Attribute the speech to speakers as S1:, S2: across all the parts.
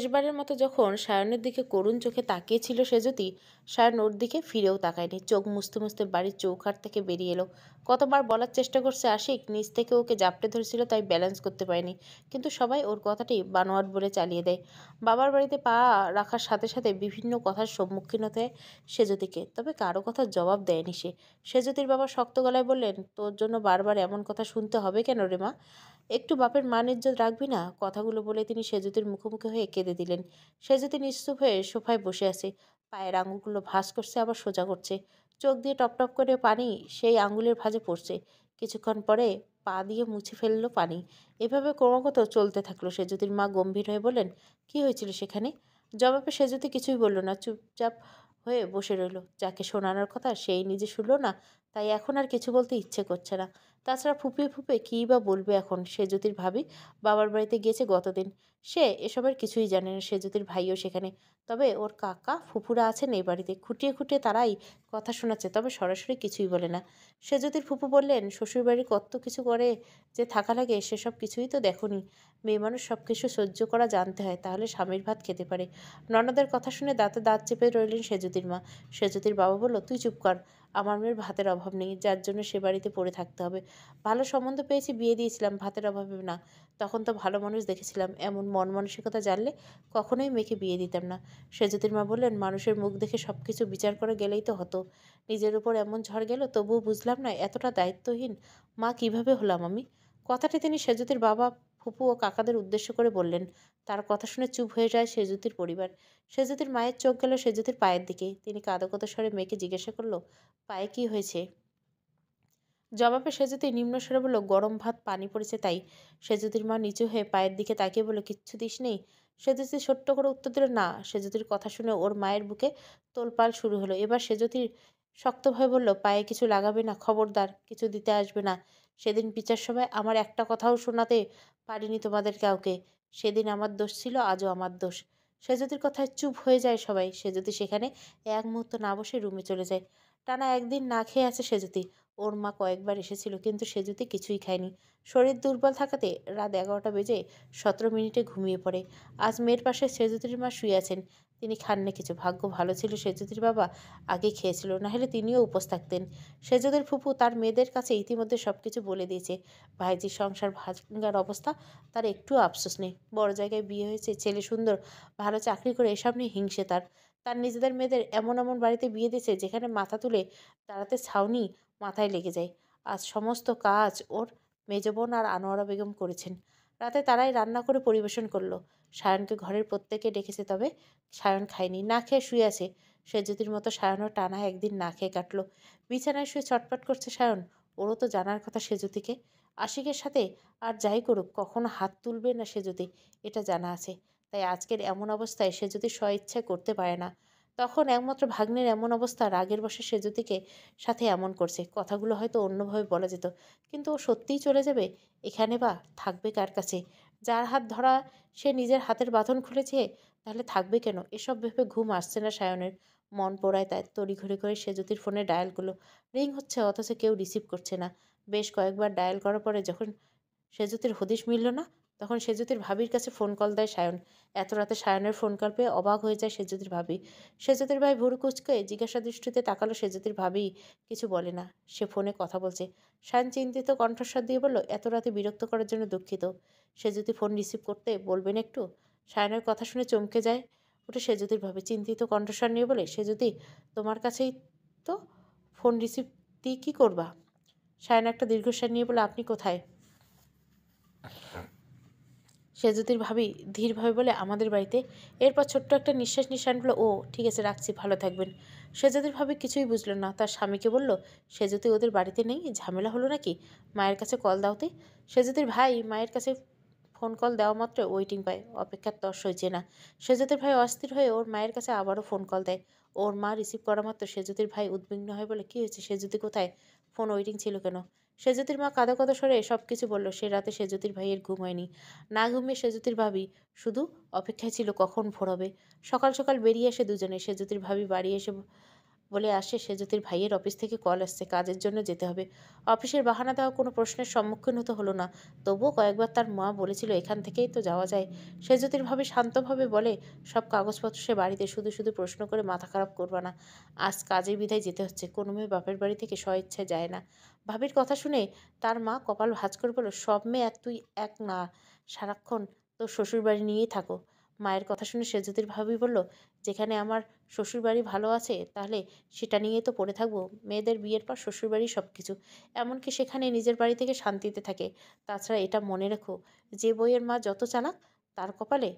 S1: শেষবারের মতো যখন সায়নের দিকে করুণ চোখে তাকিয়েছিল সেজতি, সায়ন ওর দিকে ফিরেও তাকায়নি। চোখ মুছতে মুছতে বাড়ির চৌকাঠ থেকে বেরিয়ে এলো। কতবার বলার চেষ্টা করছে আশিক, নিচ থেকে ওকে জাপটে ধরেছিল তাই ব্যালেন্স করতে পারেনি, কিন্তু সবাই ওর কথাটি বানোয়াট বলে চালিয়ে দেয়। বাবার বাড়িতে পা রাখার সাথে সাথে বিভিন্ন কথার সম্মুখীন হতে হয় সেজতিকে, তবে কারো কথার জবাব দেয়নি সে। সেজতির বাবা শক্ত গলায় বললেন, তোর জন্য বারবার এমন কথা শুনতে হবে কেন রে মা? একটু বাপের মান ইজ্জত রাখবি না? কথাগুলো বলে তিনি সেজুতির মুখোমুখি হয়ে কেঁদে দিলেন। সেজুতি নিশ্চুপ হয়ে সোফায় বসে আছে, পায়ের আঙুলগুলো ভাঁজ করছে আবার সোজা করছে। চোখ দিয়ে টপ টপ করে পানি সেই আঙুলের ভাঁজে পড়ছে। কিছুক্ষণ পরে পা দিয়ে মুছে ফেললো পানি। এভাবে ক্রমাগত চলতে থাকলো। সেজুতির মা গম্ভীর হয়ে বললেন, কি হয়েছিল সেখানে? জবাবে সেজুতি কিছুই বলল না, চুপচাপ হয়ে বসে রইল। যাকে শোনানোর কথা সেই নিজে শুনল না, তাই এখন আর কিছু বলতে ইচ্ছে করছে না। তাছাড়া ফুপিয়ে ফুপিয়ে কীই বা বলবে এখন? সেজুতির ভাবি বাবার বাড়িতে গিয়েছে গতদিন, সে এসবের কিছুই জানে না। সেজুতির ভাইও সেখানে, তবে ওর কাকা ফুপুরা আছেন এই বাড়িতে, খুঁটিয়ে খুঁটিয়ে তারাই কথা শোনাচ্ছে, তবে সরাসরি কিছুই বলে না। সেজুতির ফুপু বললেন, শ্বশুরবাড়ি কত কিছু করে যে থাকা লাগে সেসব কিছুই তো দেখোনি। মেয়ে মানুষ সব কিছু সহ্য করা জানতে হয়, তাহলে স্বামীর ভাত খেতে পারে। ননদের কথা শুনে দাঁতে দাঁত চেপে রইলেন সেজুতির মা। সেজুতির বাবা বলল, তুই চুপ কর, আমার মেয়ের ভাতের অভাব নেই, যার জন্য সে বাড়িতে পড়ে থাকতে হবে। ভালো সম্বন্ধ পেয়েছি, বিয়ে দিয়েছিলাম, ভাতের অভাবে না। তখন তো ভালো মানুষ দেখেছিলাম, এমন মন মানসিকতা জানলে কখনোই মেয়েকে বিয়ে দিতাম না। সেজুতির মা বললেন, মানুষের মুখ দেখে সব কিছু বিচার করে গেলেই তো হতো। নিজের উপর এমন ঝড় গেল, তবুও বুঝলাম না এতটা দায়িত্বহীন মা কিভাবে হলাম আমি। কথাটি তিনি সেজুতির বাবা, ফুপু ও কাকাদের উদ্দেশ্য করে বললেন। তার কথা শুনে চুপ হয়ে যায় সেজুতির পরিবার। সেজুতির মায়ের চোখ গেল সেজুতির পায়ের দিকে। তিনি কাঁদো কাঁদো স্বরে মেয়েকে জিজ্ঞাসা করলো, পায়ে কি হয়েছে? জবাবে সেজুতি নিম্ন স্বরে বলল, গরম ভাত পানি পড়েছে তাই। সেজুতির মা নিচু হয়ে পায়ের দিকে তাকিয়ে বলল, কিচ্ছু দিস নেই? সেজুতি ছোট্ট করে উত্তর দিল, না। সেজুতির কথা শুনে ওর মায়ের বুকে তোলপাল শুরু হলো। এবার সেজুতির শক্তভাবে বলল, পায়ে কিছু লাগাবে না, খবরদার কিছু দিতে আসবে না। সেদিন বিচার সভায় আমার একটা কথাও শোনাতে পারিনি তোমাদের কাউকে। সেদিন আমার দোষ ছিল, আজও আমার দোষ। সেজুতির কথায় চুপ হয়ে যায় সবাই। সেজুতি সেখানে এক মুহূর্ত না বসে রুমে চলে যায়। টানা একদিন না খেয়ে আছে সেজুতি। ওর মা কয়েকবার এসেছিল, কিন্তু সেজুতি কিছুই খায়নি। শরীর দুর্বল থাকাতে রাত 11টা বেজে 17 মিনিটে ঘুমিয়ে পড়ে। আজ মেয়ের পাশে সেজুতির মা শুয়ে আছেন। তিনি খাননি কিছু। ভাগ্য ভালো ছিল সেজুতির বাবা আগে খেয়েছিল, নাহলে তিনিও উপোস থাকতেন। সেজুতির ফুপু তার মেয়েদের কাছে ইতিমধ্যে সবকিছু বলে দিয়েছে। ভাইজির সংসার ভাঙার অবস্থা, তার একটুও আফসোস নেই। বড় জায়গায় বিয়ে হয়েছে, ছেলে সুন্দর, ভালো চাকরি করে, এসব নিয়ে হিংসে তার। তার নিজেদের মেয়েদের এমন এমন বাড়িতে বিয়ে দিয়েছে যেখানে মাথা তুলে দাঁড়াতে ছাউনি মাথায় লেগে যায়। আজ সমস্ত কাজ ওর মেজ বোন আর আনোয়ারা বেগম করেছেন। রাতে তারাই রান্না করে পরিবেশন করলো। সায়নকে ঘরের প্রত্যেকে ডেকেছে, তবে সায়ন খায়নি, না খেয়ে শুয়ে আছে। সেজুতির মতো সায়নও টানা একদিন না খেয়ে কাটলো। বিছানায় শুয়ে ছটফট করছে সায়ন। ওরও তো জানার কথা সেজুতিকে। আশিকের সাথে আর যাই করুক কখনো হাত তুলবে না সেজুতি, এটা জানা আছে। তাই আজকের এমন অবস্থায় সেজুতি স্বইচ্ছায় করতে পারে না। তখন একমাত্র ভাগ্নের এমন অবস্থা, রাগের বশে সেজুতিকে সাথে এমন করছে। কথাগুলো হয়তো অন্যভাবে বলা যেত, কিন্তু ও সত্যিই চলে যাবে? এখানে বা থাকবে কার কাছে? যার হাত ধরা সে নিজের হাতের বাঁধন খুলেছে, তাহলে থাকবে কেন? এসব ভেবে ঘুম আসছে না সায়নের। মন পোড়ায় তাই তড়িঘড়ি করে সেজুতির ফোনে ডায়াল করলো। রিং হচ্ছে, অথচ কেউ রিসিভ করছে না। বেশ কয়েকবার ডায়াল করার পরে যখন সেজুতির হদিশ মিলল না, তখন সেজুতির ভাবির কাছে ফোন কল দেয় সায়ন। এত রাতে সায়নের ফোন কল পেয়ে অবাক হয়ে যায় সেজুতির ভাবি। সেজুতির ভাই ভুরু কুঁচকে জিজ্ঞাসা দৃষ্টিতে তাকালো। সেজুতির ভাবি কিছু বলে না, সে ফোনে কথা বলছে। সায়ন চিন্তিত কণ্ঠস্বর দিয়ে বলল, এত রাতে বিরক্ত করার জন্য দুঃখিত। সেজুতি ফোন রিসিভ করতে বলবেন একটু? সায়নের কথা শুনে চমকে যায় ওটা সেজুতির ভাবি, চিন্তিত কণ্ঠস্বর নিয়ে বলে, সেজুতি তোমার কাছেই তো, ফোন রিসিভ দিয়ে কী করবা? সায়ন একটা দীর্ঘশ্বাস নিয়ে বলে, আপনি কোথায়? সেজুতির ভাবি ধীরভাবে বলে, আমাদের বাড়িতে। এরপর ছোট্ট একটা নিঃশ্বাস নিয়ে শায়ন বলল, ও ঠিক আছে, রাখছি, ভালো থাকবেন। সেজুতির ভাবি কিছুই বুঝল না। তার স্বামীকে বলল, সেজুতি ওদের বাড়িতে নেই, ঝামেলা হলো নাকি? মায়ের কাছে কল দাওতে। সেজুতির ভাই মায়ের কাছে ফোন কল দেওয়া মাত্র ওয়েটিং পায়, অপেক্ষার তর সইছে না। সেজুতির ভাই অস্থির হয়ে ওর মায়ের কাছে আবারও ফোন কল দেয়। ওর মা রিসিভ করা মাত্র সেজুতির ভাই উদ্বিগ্ন হয়ে বলে, কী হয়েছে? সেজুতি কোথায়? ফোন ওয়েটিং ছিল কেন? সেজুতির মা কাঁদো কাঁদো স্বরে সব কিছু বলল। সে রাতে সেজুতির ভাইয়ের ঘুম হয়নি। না ঘুমিয়ে সেজুতির ভাবি শুধু অপেক্ষায় ছিল কখন ভোর হবে। সকাল সকাল বেরিয়ে এসে দুজনে। সেজুতির ভাবি বাড়ি এসে বলে আসে সেজুতির ভাইয়ের অফিস থেকে কল আসছে, কাজের জন্য যেতে হবে। অফিসের বাহানা দেওয়া কোনো প্রশ্নের সম্মুখীন হতে হলো না। তবুও কয়েকবার তার মা বলেছিল এখান থেকেই তো যাওয়া যায়। সেজুতির ভাবি শান্তভাবে বলে, সব কাগজপত্র সে বাড়িতে, শুধু শুধু প্রশ্ন করে মাথা খারাপ করবা না। আজ কাজের বিধায় যেতে হচ্ছে, কোনো মেয়ে বাপের বাড়ি থেকে স্বইচ্ছায় যায় না। ভাবির কথা শুনে তার মা কপাল ভাঁজ করে বলল, সব মেয়ে আর তুই এক না, সারাক্ষণ তোর শ্বশুর বাড়ি নিয়েই থাকো। মায়ের কথা শুনে সেজুতির ভাবি বলল, যেখানে আমার শ্বশুর বাড়ি ভালো আছে তাহলে সেটা নিয়েই তো পড়ে থাকবো। মেয়েদের বিয়ের পর শ্বশুর বাড়ি সব কিছু, এমনকি সেখানে নিজের বাড়ি থেকে শান্তিতে থাকে। তাছাড়া এটা মনে রেখো, যে বইয়ের মা যত চালাক তার কপালে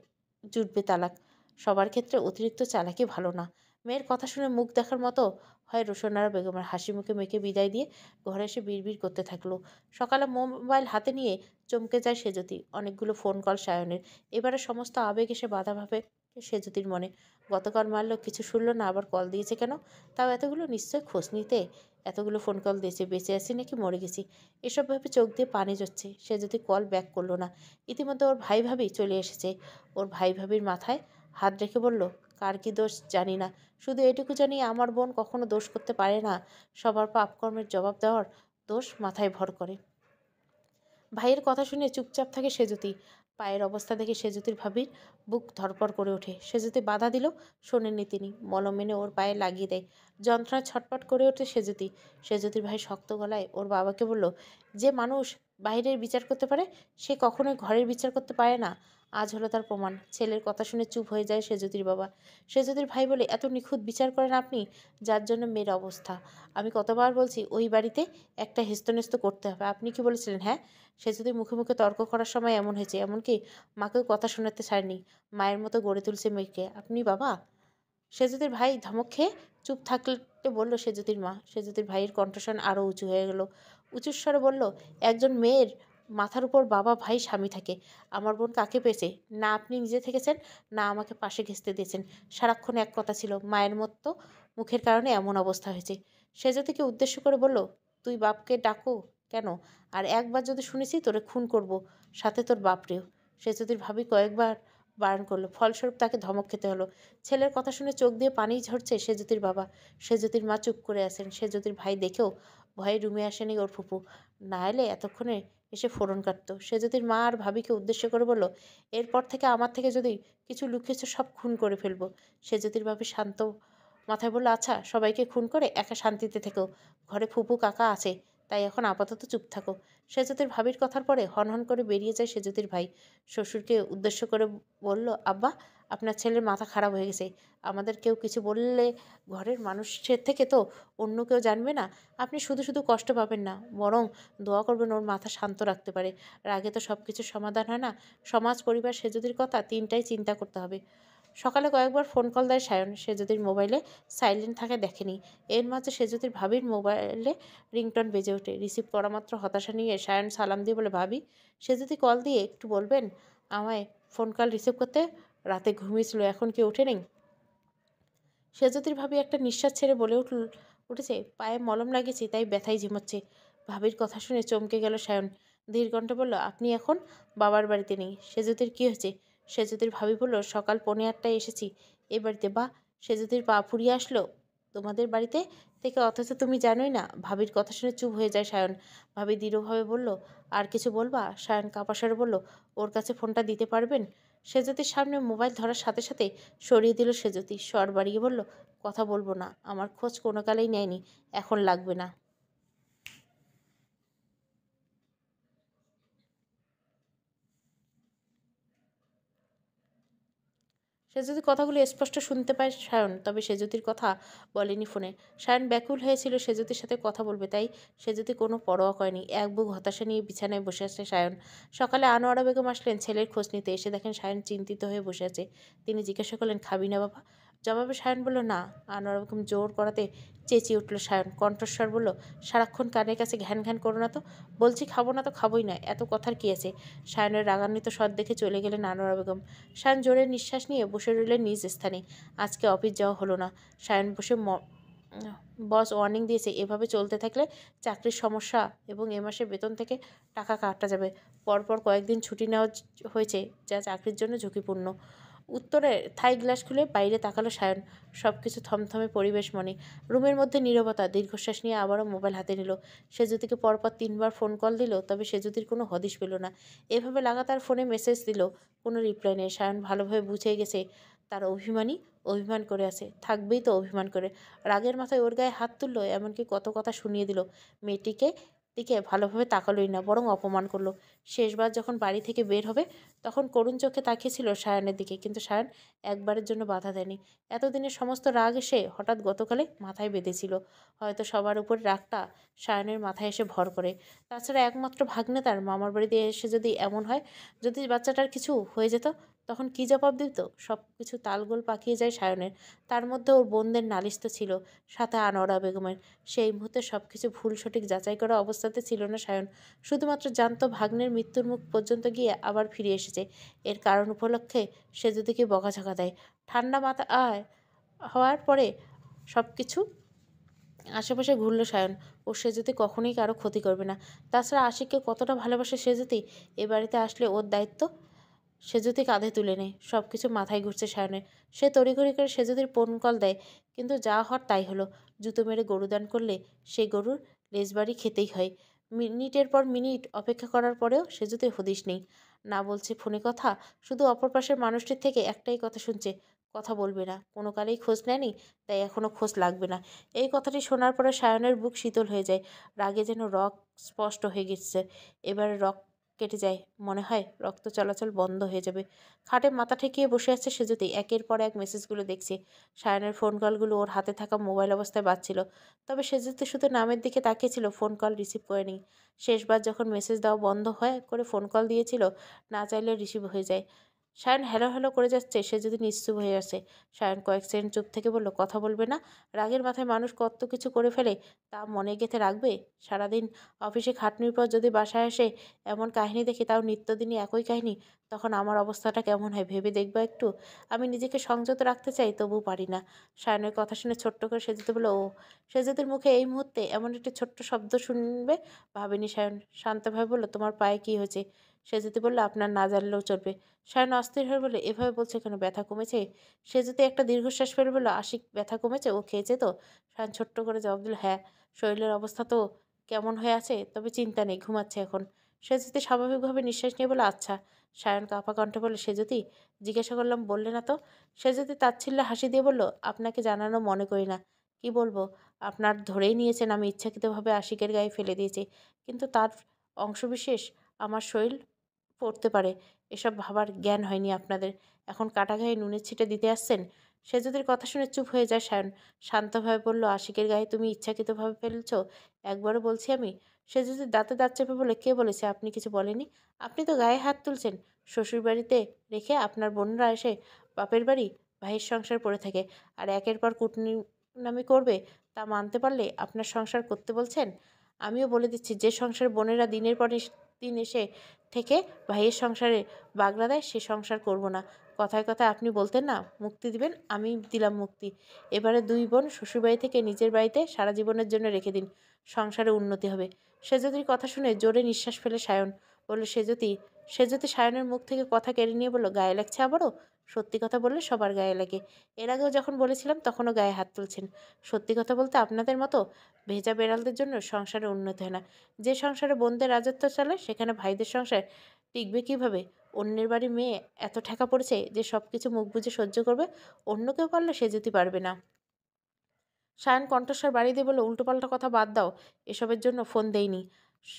S1: জুটবে তালাক। সবার ক্ষেত্রে অতিরিক্ত চালাকি ভালো না। মেয়ের কথা শুনে মুখ দেখার মতো হয় রোশনারা বেগমের। হাসি মুখে মেয়েকে বিদায় দিয়ে ঘরে এসে বিড়বিড় করতে থাকলো। সকালে মোবাইল হাতে নিয়ে চমকে যায় সেজতি। অনেকগুলো ফোন কল সায়নের। এবারে সমস্ত আবেগ এসে বাধা ভাবে সেজতির মনে। গতকাল মারল, কিছু শুনল না, আবার কল দিয়েছে কেন? তাও এতগুলো, নিশ্চয় খোঁজ নিতে এতগুলো ফোন কল দিয়েছে। বেঁচে আছি নাকি মরে গেছি, এসব ভেবে চোখ দিয়ে পানি ঝরছে। সে যদি কল ব্যাক করলো না। ইতিমধ্যে ওর ভাই ভাবি চলে এসেছে। ওর ভাই ভাবির মাথায় হাত রেখে বলল, কার কি দোষ জানি না, শুধু এটুকু জানি আমার বোন কখনো দোষ করতে পারে না। সবার পাপকর্মের জবাব দেওয়ার দোষ মাথায় ভর করে। ভাইয়ের কথা শুনে চুপচাপ থাকে সেজুতি। পায়ের অবস্থা দেখে সেজুতির ভাবির বুক ধরপড় করে ওঠে। সেজুতি বাধা দিল, শোনেননি তিনি। মলম এনে ওর পায়ে লাগিয়ে দেয়। যন্ত্রণায় ছটপট করে ওঠে সেজুতি। সেজুতির ভাই শক্ত গলায় ওর বাবাকে বলল, যে মানুষ বাইরের বিচার করতে পারে সে কখনোই ঘরের বিচার করতে পারে না। আজ হলো তার প্রমাণ। ছেলের কথা শুনে চুপ হয়ে যায় সেজুতির বাবা। সেজুতির ভাই বলে, এত নিখুঁত বিচার করেন আপনি, যার জন্য মেয়ের অবস্থা। আমি কতবার বলছি ওই বাড়িতে একটা হেস্তনেস্ত করতে হবে, আপনি কি বলেছিলেন? হ্যাঁ, সে যদি মুখে মুখে তর্ক করার সময় এমন হয়েছে, এমনকি মাকেও কথা শোনাতে ছাড়েনি। মায়ের মতো গড়ে তুলছে মেয়েকে। আপনি বাবা? সেজুতির ভাই ধমক খেয়ে চুপ থাকতে বলল সেজুতির মা। সেজুতির ভাইয়ের কণ্ঠস্বর আরও উঁচু হয়ে গেল। উঁচুর স্বরে বলল, একজন মেয়ের মাথার উপর বাবা ভাই স্বামী থাকে। আমার বোন কাকে পেয়েছে? না আপনি নিজে থেকেছেন, না আমাকে পাশে ঘেঁচতে দিয়েছেন। সারাক্ষণ এক কথা ছিল, মায়ের মতো মুখের কারণে এমন অবস্থা হয়েছে। সেজুতিকে উদ্দেশ্য করে বলল, তুই বাপকে ডাকো কেন? আর একবার যদি শুনেছি তোরে খুন করব, সাথে তোর বাপরেও। সেজুতির ভাবি কয়েকবার বারণ করলো, ফলস্বরূপ তাকে ধমক খেতে হলো। ছেলের কথা শুনে চোখ দিয়ে পানি ঝরছে সেজুতির বাবা। সেজুতির মা চুপ করে আছেন। সেজুতির ভাই দেখেও ভয়ে রুমে আসেনি ওর ফুপু, না এলে এতক্ষণে এসে ফোড়ন কাটতো। সেজুতির মা আর ভাবিকে উদ্দেশ্য করে বলল, এরপর থেকে আমার থেকে যদি কিছু লুকিয়েছ সব খুন করে ফেলবো। সেজুতির ভাবি শান্ত মাথায় বলল, আচ্ছা সবাইকে খুন করে একা শান্তিতে থেকো। ঘরে ফুপু কাকা আছে, তাই এখন আপাতত চুপ থাকো। সেজুতির ভাবির কথার পরে হনহন করে বেরিয়ে যায় সেজুতির ভাই। শ্বশুরকে উদ্দেশ্য করে বলল, আব্বা, আপনার ছেলের মাথা খারাপ হয়ে গেছে। আমাদের কেউ কিছু বললে ঘরের মানুষের থেকে তো অন্য কেউ জানবে না। আপনি শুধু শুধু কষ্ট পাবেন না, বরং দোয়া করবেন ওর মাথা শান্ত রাখতে পারে। রাগে তো সব কিছুর সমাধান হয় না। সমাজ, পরিবার, সেজুতির কথা তিনটাই চিন্তা করতে হবে। সকালে কয়েকবার ফোন কল দেয় সায়ন। সেজুতির মোবাইলে সাইলেন্ট থাকে দেখেনি। এর মাঝে সেজুতির ভাবির মোবাইলে রিংটন বেজে ওঠে। রিসিভ করা মাত্র হতাশা নিয়ে সায়ন সালাম দিয়ে বলে, ভাবি, সেজুতি কল দিয়ে একটু বলবেন আমায় ফোন কল রিসিভ করতে? রাতে ঘুমিয়েছিল, এখন কি ওঠে নেই? সেজুতির ভাবি একটা নিঃশ্বাস ছেড়ে বলে উঠেছে, পায়ে মলম লাগিয়েছি তাই ব্যথায় ঝিমোচ্ছে। ভাবির কথা শুনে চমকে গেল সায়ন। ধীর কণ্ঠে বলল, আপনি এখন বাবার বাড়িতে নেই। সেজুতির কী হয়েছে? সেজুতির ভাবি বলল, সকাল 8:45 এসেছি এই বাড়িতে। বা, সেজুতির পা ফুরিয়ে আসলো তোমাদের বাড়িতে থেকে, অথচ তুমি জানোই না? ভাবির কথা শুনে চুপ হয়ে যায় সায়ন। ভাবি দৃঢ়ভাবে বলল, আর কিছু বলবা? সায়ন কাঁপা স্বরে বলল, ওর কাছে ফোনটা দিতে পারবেন? সেজুতির সামনে মোবাইল ধরার সাথে সাথে সরিয়ে দিল সেজুতি। স্বর বাড়িয়ে বলল, কথা বলবো না, আমার খোঁজ কোনো কালেই নেয়নি, এখন লাগবে না। সেজুতি কথাগুলো স্পষ্ট শুনতে পায় সায়ন, তবে সেজুতির কথা বলেনি ফোনে। সায়ন ব্যাকুল হয়েছিল সেজুতির সাথে কথা বলবে, তাই সেজুতি কোনো পরোয়া করেনি। এক বুক হতাশা নিয়ে বিছানায় বসে আছে সায়ন। সকালে আনোয়ারা বেগম আসলেন ছেলের খোঁজ নিতে। এসে দেখেন সায়ন চিন্তিত হয়ে বসে আছে। তিনি জিজ্ঞাসা করলেন, খাবি না বাবা? জবাবে সায়ন বলল, না। আনোয়ারা বেগম জোর করাতে চেঁচিয়ে উঠল সায়ন। কণ্ঠস্বর বলল, সারাক্ষণ কানের কাছে ঘ্যান ঘ্যান করো না তো। বলছি খাবো না তো খাবোই না, এত কথার কি আছে? সায়নের রাগান্বিত স্বর দেখে চলে গেলেন আনোয়ারা বেগম। সায়ন জোরে নিঃশ্বাস নিয়ে বসে রইলেন নিজ স্থানে। আজকে অফিস যাওয়া হলো না। সায়ন বসে বস ওয়ার্নিং দিয়েছে, এভাবে চলতে থাকলে চাকরির সমস্যা এবং এ মাসে বেতন থেকে টাকা কাটা যাবে। পরপর কয়েকদিন ছুটি নেওয়া হয়েছে, যা চাকরির জন্য ঝুঁকিপূর্ণ। উত্তরে থাই গ্লাস খুলে বাইরে তাকালো সায়ন। সবকিছু থমথমে পরিবেশ মনে। রুমের মধ্যে নীরবতা। দীর্ঘশ্বাস নিয়ে আবারও মোবাইল হাতে নিল। সেজুতিকে পরপর 3বার ফোন কল দিল, তবে সেজুতির কোনো হদিশ পেল না। এভাবে লাগাতার ফোনে মেসেজ দিল, কোনো রিপ্লাই নেই। সায়ন ভালোভাবে বুঝে গেছে তার অভিমানী অভিমান করে আছে, থাকবেই তো অভিমান করে। রাগের মাথায় ওর গায়ে হাত তুললো, এমনকি কত কথা শুনিয়ে দিল। মেয়েটিকে দিকে ভালোভাবে তাকালোই না, বরং অপমান করলো। শেষবার যখন বাড়ি থেকে বের হবে তখন করুণ চোখে তাকিয়েছিল সায়নের দিকে, কিন্তু সায়ন একবারের জন্য বাধা দেয়নি। এতদিনের সমস্ত রাগ এসে হঠাৎ গতকালে মাথায় বেঁধেছিল। হয়তো সবার উপর রাগটা সায়নের মাথায় এসে ভর করে। তাছাড়া একমাত্র ভাগ্নে তার মামার বাড়িতে এসে যদি এমন হয়, যদি বাচ্চাটার কিছু হয়ে যেত, তখন কি জবাব দিত? সব কিছু তালগোল পাকিয়ে যায় সায়নের। তার মধ্যে ওর বোনদের নালিশ তো ছিল, সাথে আনোয়ারা বেগমের। সেই মুহূর্তে সব কিছু ভুল সঠিক যাচাই করা অবস্থাতে ছিল না সায়ন। শুধুমাত্র জানতো ভাগ্নের মৃত্যুর মুখ পর্যন্ত গিয়ে আবার ফিরে এসেছে। এর কারণ উপলক্ষে সেজুদিকে বকাঝকা দেয়। ঠান্ডা মাথা হওয়ার পরে সব কিছু আশেপাশে ঘুরল সায়ন। ও সেজুতি কখনোই কারো ক্ষতি করবে না। তাছাড়া আশিককে কতটা ভালোবাসে সেজুতি, এ বাড়িতে আসলে ওর দায়িত্ব সেজুতি কাঁধে তুলে নেয়। সব কিছু মাথায় ঘুরছে সায়নের। সে তড়িঘড়ি করে সেজুতির ফোন কল দেয়, কিন্তু যা হওয়ার তাই হলো। জুতো মেরে গরুদান করলে সেই গরুর লেজবাড়ি খেতেই হয়। মিনিটের পর মিনিট অপেক্ষা করার পরেও সেজুতির হদিশ নেই। না বলছে ফোনে কথা, শুধু অপর পাশের মানুষটির থেকে একটাই কথা শুনছে, কথা বলবে না। কোনো কালেই খোঁজ নেয়নি, তাই এখনও খোঁজ লাগবে না। এই কথাটি শোনার পরে সায়নের বুক শীতল হয়ে যায়। রাগে যেন রক স্পষ্ট হয়ে গেছে। এবারে রক কেটে যায়, মনে হয় রক্ত চলাচল বন্ধ হয়ে যাবে। খাটে মাথা ঠেকিয়ে বসে আছে সেজুতি, একের পর এক মেসেজগুলো দেখছে। সায়নের ফোন কলগুলো ওর হাতে থাকা মোবাইল অবস্থায় বাজছিল, তবে সেজুতি শুধু নামের দিকে তাকিয়েছিল, ফোন কল রিসিভ করেনি। শেষবার যখন মেসেজ দেওয়া বন্ধ হয়ে করে ফোন কল দিয়েছিল, না চাইলে রিসিভ হয়ে যায়। সায়ন হ্যালো হ্যালো করে যাচ্ছে, সে যদি নিশ্চুপ হয়ে আসে। সায়ন কয়েক সেকেন্ড চুপ থেকে বলল, কথা বলবে না? রাগের মাথায় মানুষ কত কিছু করে ফেলে, তা মনে গেঁথে রাখবে? সারাদিন অফিসে খাটনির পর যদি বাসায় আসে এমন কাহিনী দেখি, তাও নিত্যদিনই একই কাহিনী, তখন আমার অবস্থাটা কেমন হয় ভেবে দেখবা একটু? আমি নিজেকে সংযত রাখতে চাই, তবু পারি না। সায়নের কথা শুনে ছোট্ট করে সেজুতে বলল, ও। সেজুতের মুখে এই মুহূর্তে এমন একটি ছোট্ট শব্দ শুনবে ভাবেনি সায়ন। শান্তভাবে বলল, তোমার পায়ে কি হয়েছে? সেজুতি বলল, আপনার না জানলেও চলবে। সায়ন অস্থির হয়ে বলল, এভাবে বলছে কেন? ব্যথা কমেছে? সেজুতি একটা দীর্ঘশ্বাস ফেলে বলল, আশিক ব্যথা কমেছে? ও খেয়েছে তো? সায়ন ছোট্ট করে জবাব দিল, হ্যাঁ। শরীরের অবস্থা তো কেমন হয়ে আছে, তবে চিন্তা নেই, ঘুমাচ্ছে এখন। সেজুতি স্বাভাবিকভাবে নিঃশ্বাস নিয়ে বলে, আচ্ছা। সায়ন কাঁপা কণ্ঠে বলে, সেজুতি? জিজ্ঞাসা করলাম, বললে না তো? সেজুতি তাচ্ছিল্যে হাসি দিয়ে বলল, আপনাকে জানানো মনে করি না। কি বলবো? আপনার ধরেই নিয়েছেন আমি ইচ্ছাকৃতভাবে আশিকের গায়ে ফেলে দিয়েছি, কিন্তু তার অংশবিশেষ আমার শরীর পড়তে পারে, এসব ভাবার জ্ঞান হয়নি আপনাদের। এখন কাটা গায়ে নুনের ছিটে দিতে আসছেন? সেজুতির কথা শুনে চুপ হয়ে যায় সায়ন। শান্তভাবে বলল, আশিকের গায়ে তুমি ইচ্ছাকৃতভাবে ফেলছ? একবারও বলছি আমি? সেজুতি দাঁতে দাঁত চেপে বলে, কে বলেছে? আপনি কিছু বলেনি। আপনি তো গায়ে হাত তুলছেন। শ্বশুর বাড়িতে রেখে আপনার বোনরা এসে বাপের বাড়ি ভাইয়ের সংসার পড়ে থাকে, আর একের পর কুটনামি করবে, তা মানতে পারলে আপনার সংসার করতে বলছেন? আমিও বলে দিচ্ছি, যে সংসার বোনেরা দিনের পর দিন এসে থেকে ভাইয়ের সংসারে বাগড়া দেয়, সে সংসার করব না। কথায় কথায় আপনি বলতেন না মুক্তি দিবেন, আমি দিলাম মুক্তি। এবারে দুই বোন শ্বশুরবাড়ি থেকে নিজের বাড়িতে সারা জীবনের জন্য রেখে দিন, সংসারে উন্নতি হবে। সেজুতির কথা শুনে জোরে নিঃশ্বাস ফেলে সায়ন বলল, সেজুতি? সেজুতি সায়নের মুখ থেকে কথা কেড়ে নিয়ে বলল, গায়ে লাগছে আবারও? সত্যি কথা বললে সবার গায়ে লাগে। এর আগেও যখন বলেছিলাম তখনও গায়ে হাত তুলছেন। সত্যি কথা বলতে আপনাদের মতো ভেজা বেড়ালদের জন্য সংসারে উন্নতি হয় না। যে সংসারে বোনদের রাজত্ব চলে, সেখানে ভাইদের সংসার টিকবে কিভাবে? অন্যের বাড়ি মেয়ে এত ঠেকা পড়েছে যে সব কিছু মুখ বুজে সহ্য করবে, অন্য কেউ পারলে সে যেতে পারবে না। সায়ন কণ্ঠস্বর বাড়িয়ে দিয়ে বলল, উল্টোপাল্টা কথা বাদ দাও, এসবের জন্য ফোন দেইনি।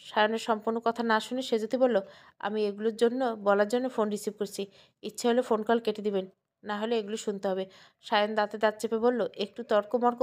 S1: সায়নের সম্পূর্ণ কথা না শুনে সেজুতি বলল, আমি এগুলোর জন্য বলার জন্য ফোন রিসিভ করছি। ইচ্ছে হলে ফোন কল কেটে দিবেন, না হলে এগুলো শুনতে হবে। সায়ন দাঁতে দাঁত চেপে বলল, একটু তর্কমর্ক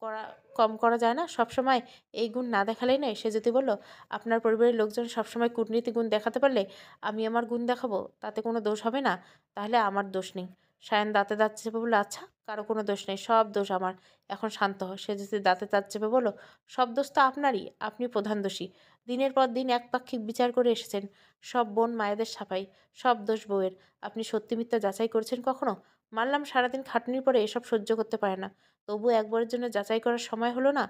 S1: করা কম করা যায় না? সবসময় এই গুণ না দেখালেই নয়। সেজুতি বলল, আপনার পরিবারের লোকজন সবসময় কূটনীতি গুণ দেখাতে পারলে আমি আমার গুণ দেখাবো, তাতে কোনো দোষ হবে না? তাহলে আমার দোষ নেই। সায়ন দাঁতে দাঁত চেপে বলল, আচ্ছা, কারো কোনো দোষ নেই, সব দোষ আমার। এখন শান্ত হ। সে যদি দাঁতে দাঁত চেপে বলল, সব দোষ তো আপনারই, আপনি প্রধান দোষী। দিনের পর দিন একপাক্ষিক বিচার করে এসেছেন, সব বোন মায়েদের সাফাই, সব দোষ বউয়ের। আপনি সত্যি মিথ্যা যাচাই করেছেন কখনো? মানলাম সারাদিন খাটনির পরে এসব সহ্য করতে পারে না, তবু একবারের জন্য যাচাই করার সময় হলো না?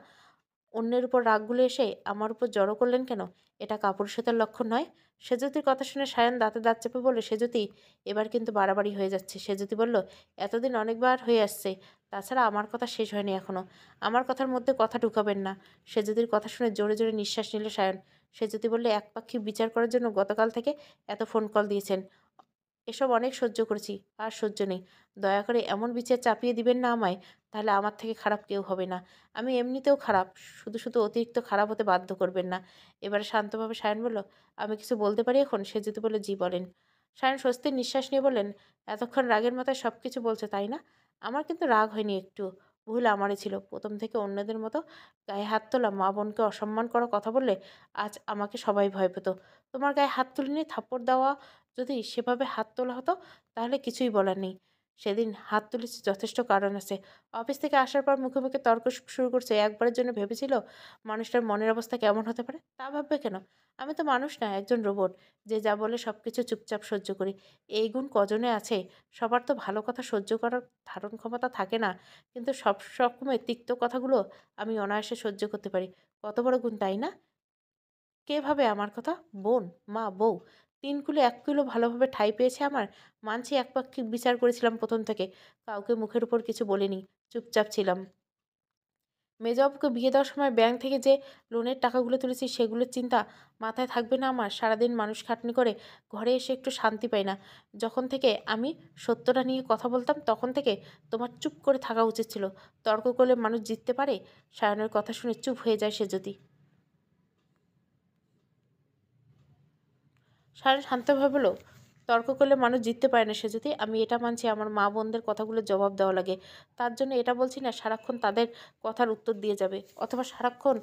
S1: অন্যের উপর রাগগুলো এসে আমার উপর জড়ো করলেন কেন? এটা কাপুরুষতার লক্ষণ নয়? সেজুতির কথা শুনে সায়ন দাঁতে দাঁত চেপে বলল, সেজুতি, এবার কিন্তু বাড়াবাড়ি হয়ে যাচ্ছে। সেজুতি বলল, এতদিন অনেকবার হয়ে আসছে। তাছাড়া আমার কথা শেষ হয়নি এখনো। আমার কথার মধ্যে কথা ঢুকাবেন না। সেজুতির কথা শুনে জোরে জোরে নিঃশ্বাস নিল সায়ন। সেজুতি বললে, একপাক্ষিক বিচার করার জন্য গতকাল থেকে এত ফোন কল দিয়েছেন। এসব অনেক সহ্য করেছি, আর সহ্য নেই। দয়া করে এমন বিচার চাপিয়ে দিবেন না আমায়, তাহলে আমার থেকে খারাপ কেউ হবে না। আমি এমনিতেও খারাপ, শুধু শুধু অতিরিক্ত খারাপ হতে বাধ্য করবেন না। এবারে শান্তভাবে সায়ন বলল, আমি কিছু বলতে পারি এখন? সে যদি বলে, জি বলেন। সায়ন স্বস্তির নিঃশ্বাস নিয়ে বললেন, এতক্ষণ রাগের মাথায় সব কিছু বলছে তাই না? আমার কিন্তু রাগ হয়নি একটু। ভুল আমারই ছিল। প্রথম থেকে অন্যদের মতো গায়ে হাত তোলা, মা বোনকে অসম্মান করা কথা বললে আজ আমাকে সবাই ভয় পেত। তোমার গায়ে হাত তুলিনি, থাপ্পড় দেওয়া যদি সেভাবে হাত তোলা হতো তাহলে কিছুই বলার নেই। সেদিন হাত তুলেছি যথেষ্ট কারণ আছে। অফিস থেকে আসার পর মুখে মুখে তর্ক শুরু করছে। একবারের জন্য ভেবেছিল মানুষটার মনের অবস্থা কেমন হতে পারে? তা ভাববে কেন? আমি তো মানুষ না, একজন রোবট। যে যা বলে সব কিছু চুপচাপ সহ্য করি। এই গুণ কজনে আছে? সবার তো ভালো কথা সহ্য করার ধারণ ক্ষমতা থাকে না। কিন্তু সব রকমের তিক্ত কথাগুলো আমি অনায়াসে সহ্য করতে পারি। কত বড় গুণ, তাই না? কে ভাবে আমার কথা? বোন, মা, বউ। ৩ কুলে ১ কিলো ভালোভাবে ঠাঁই পেয়েছে আমার। মানছি একপাক্ষিক বিচার করেছিলাম প্রথম থেকে। কাউকে মুখের উপর কিছু বলিনি। চুপচাপ ছিলাম। মেজবাবুকে বিয়ে দেওয়ার সময় ব্যাংক থেকে যে লোনের টাকাগুলো তুলেছি সেগুলোর চিন্তা মাথায় থাকবে না আমার? সারাদিন মানুষ খাটনি করে ঘরে এসে একটু শান্তি পাই না। যখন থেকে আমি সত্যটা নিয়ে কথা বলতাম তখন থেকে তোমার চুপ করে থাকা উচিত ছিল। তর্ক করলে মানুষ জিততে পারে? সায়নের কথা শুনে চুপ হয়ে যায় সে যদি। সায়ন শান্তভাবে বলল, তর্ক করলে মানুষ জিততে পারে না সেজুতি। আমি এটা মানছি, আমার মা বোনদের কথাগুলোর জবাব দেওয়া লাগে। তার জন্য এটা বলছি না সারাক্ষণ তাদের কথার উত্তর দিয়ে যাবে, অথবা সারাক্ষণ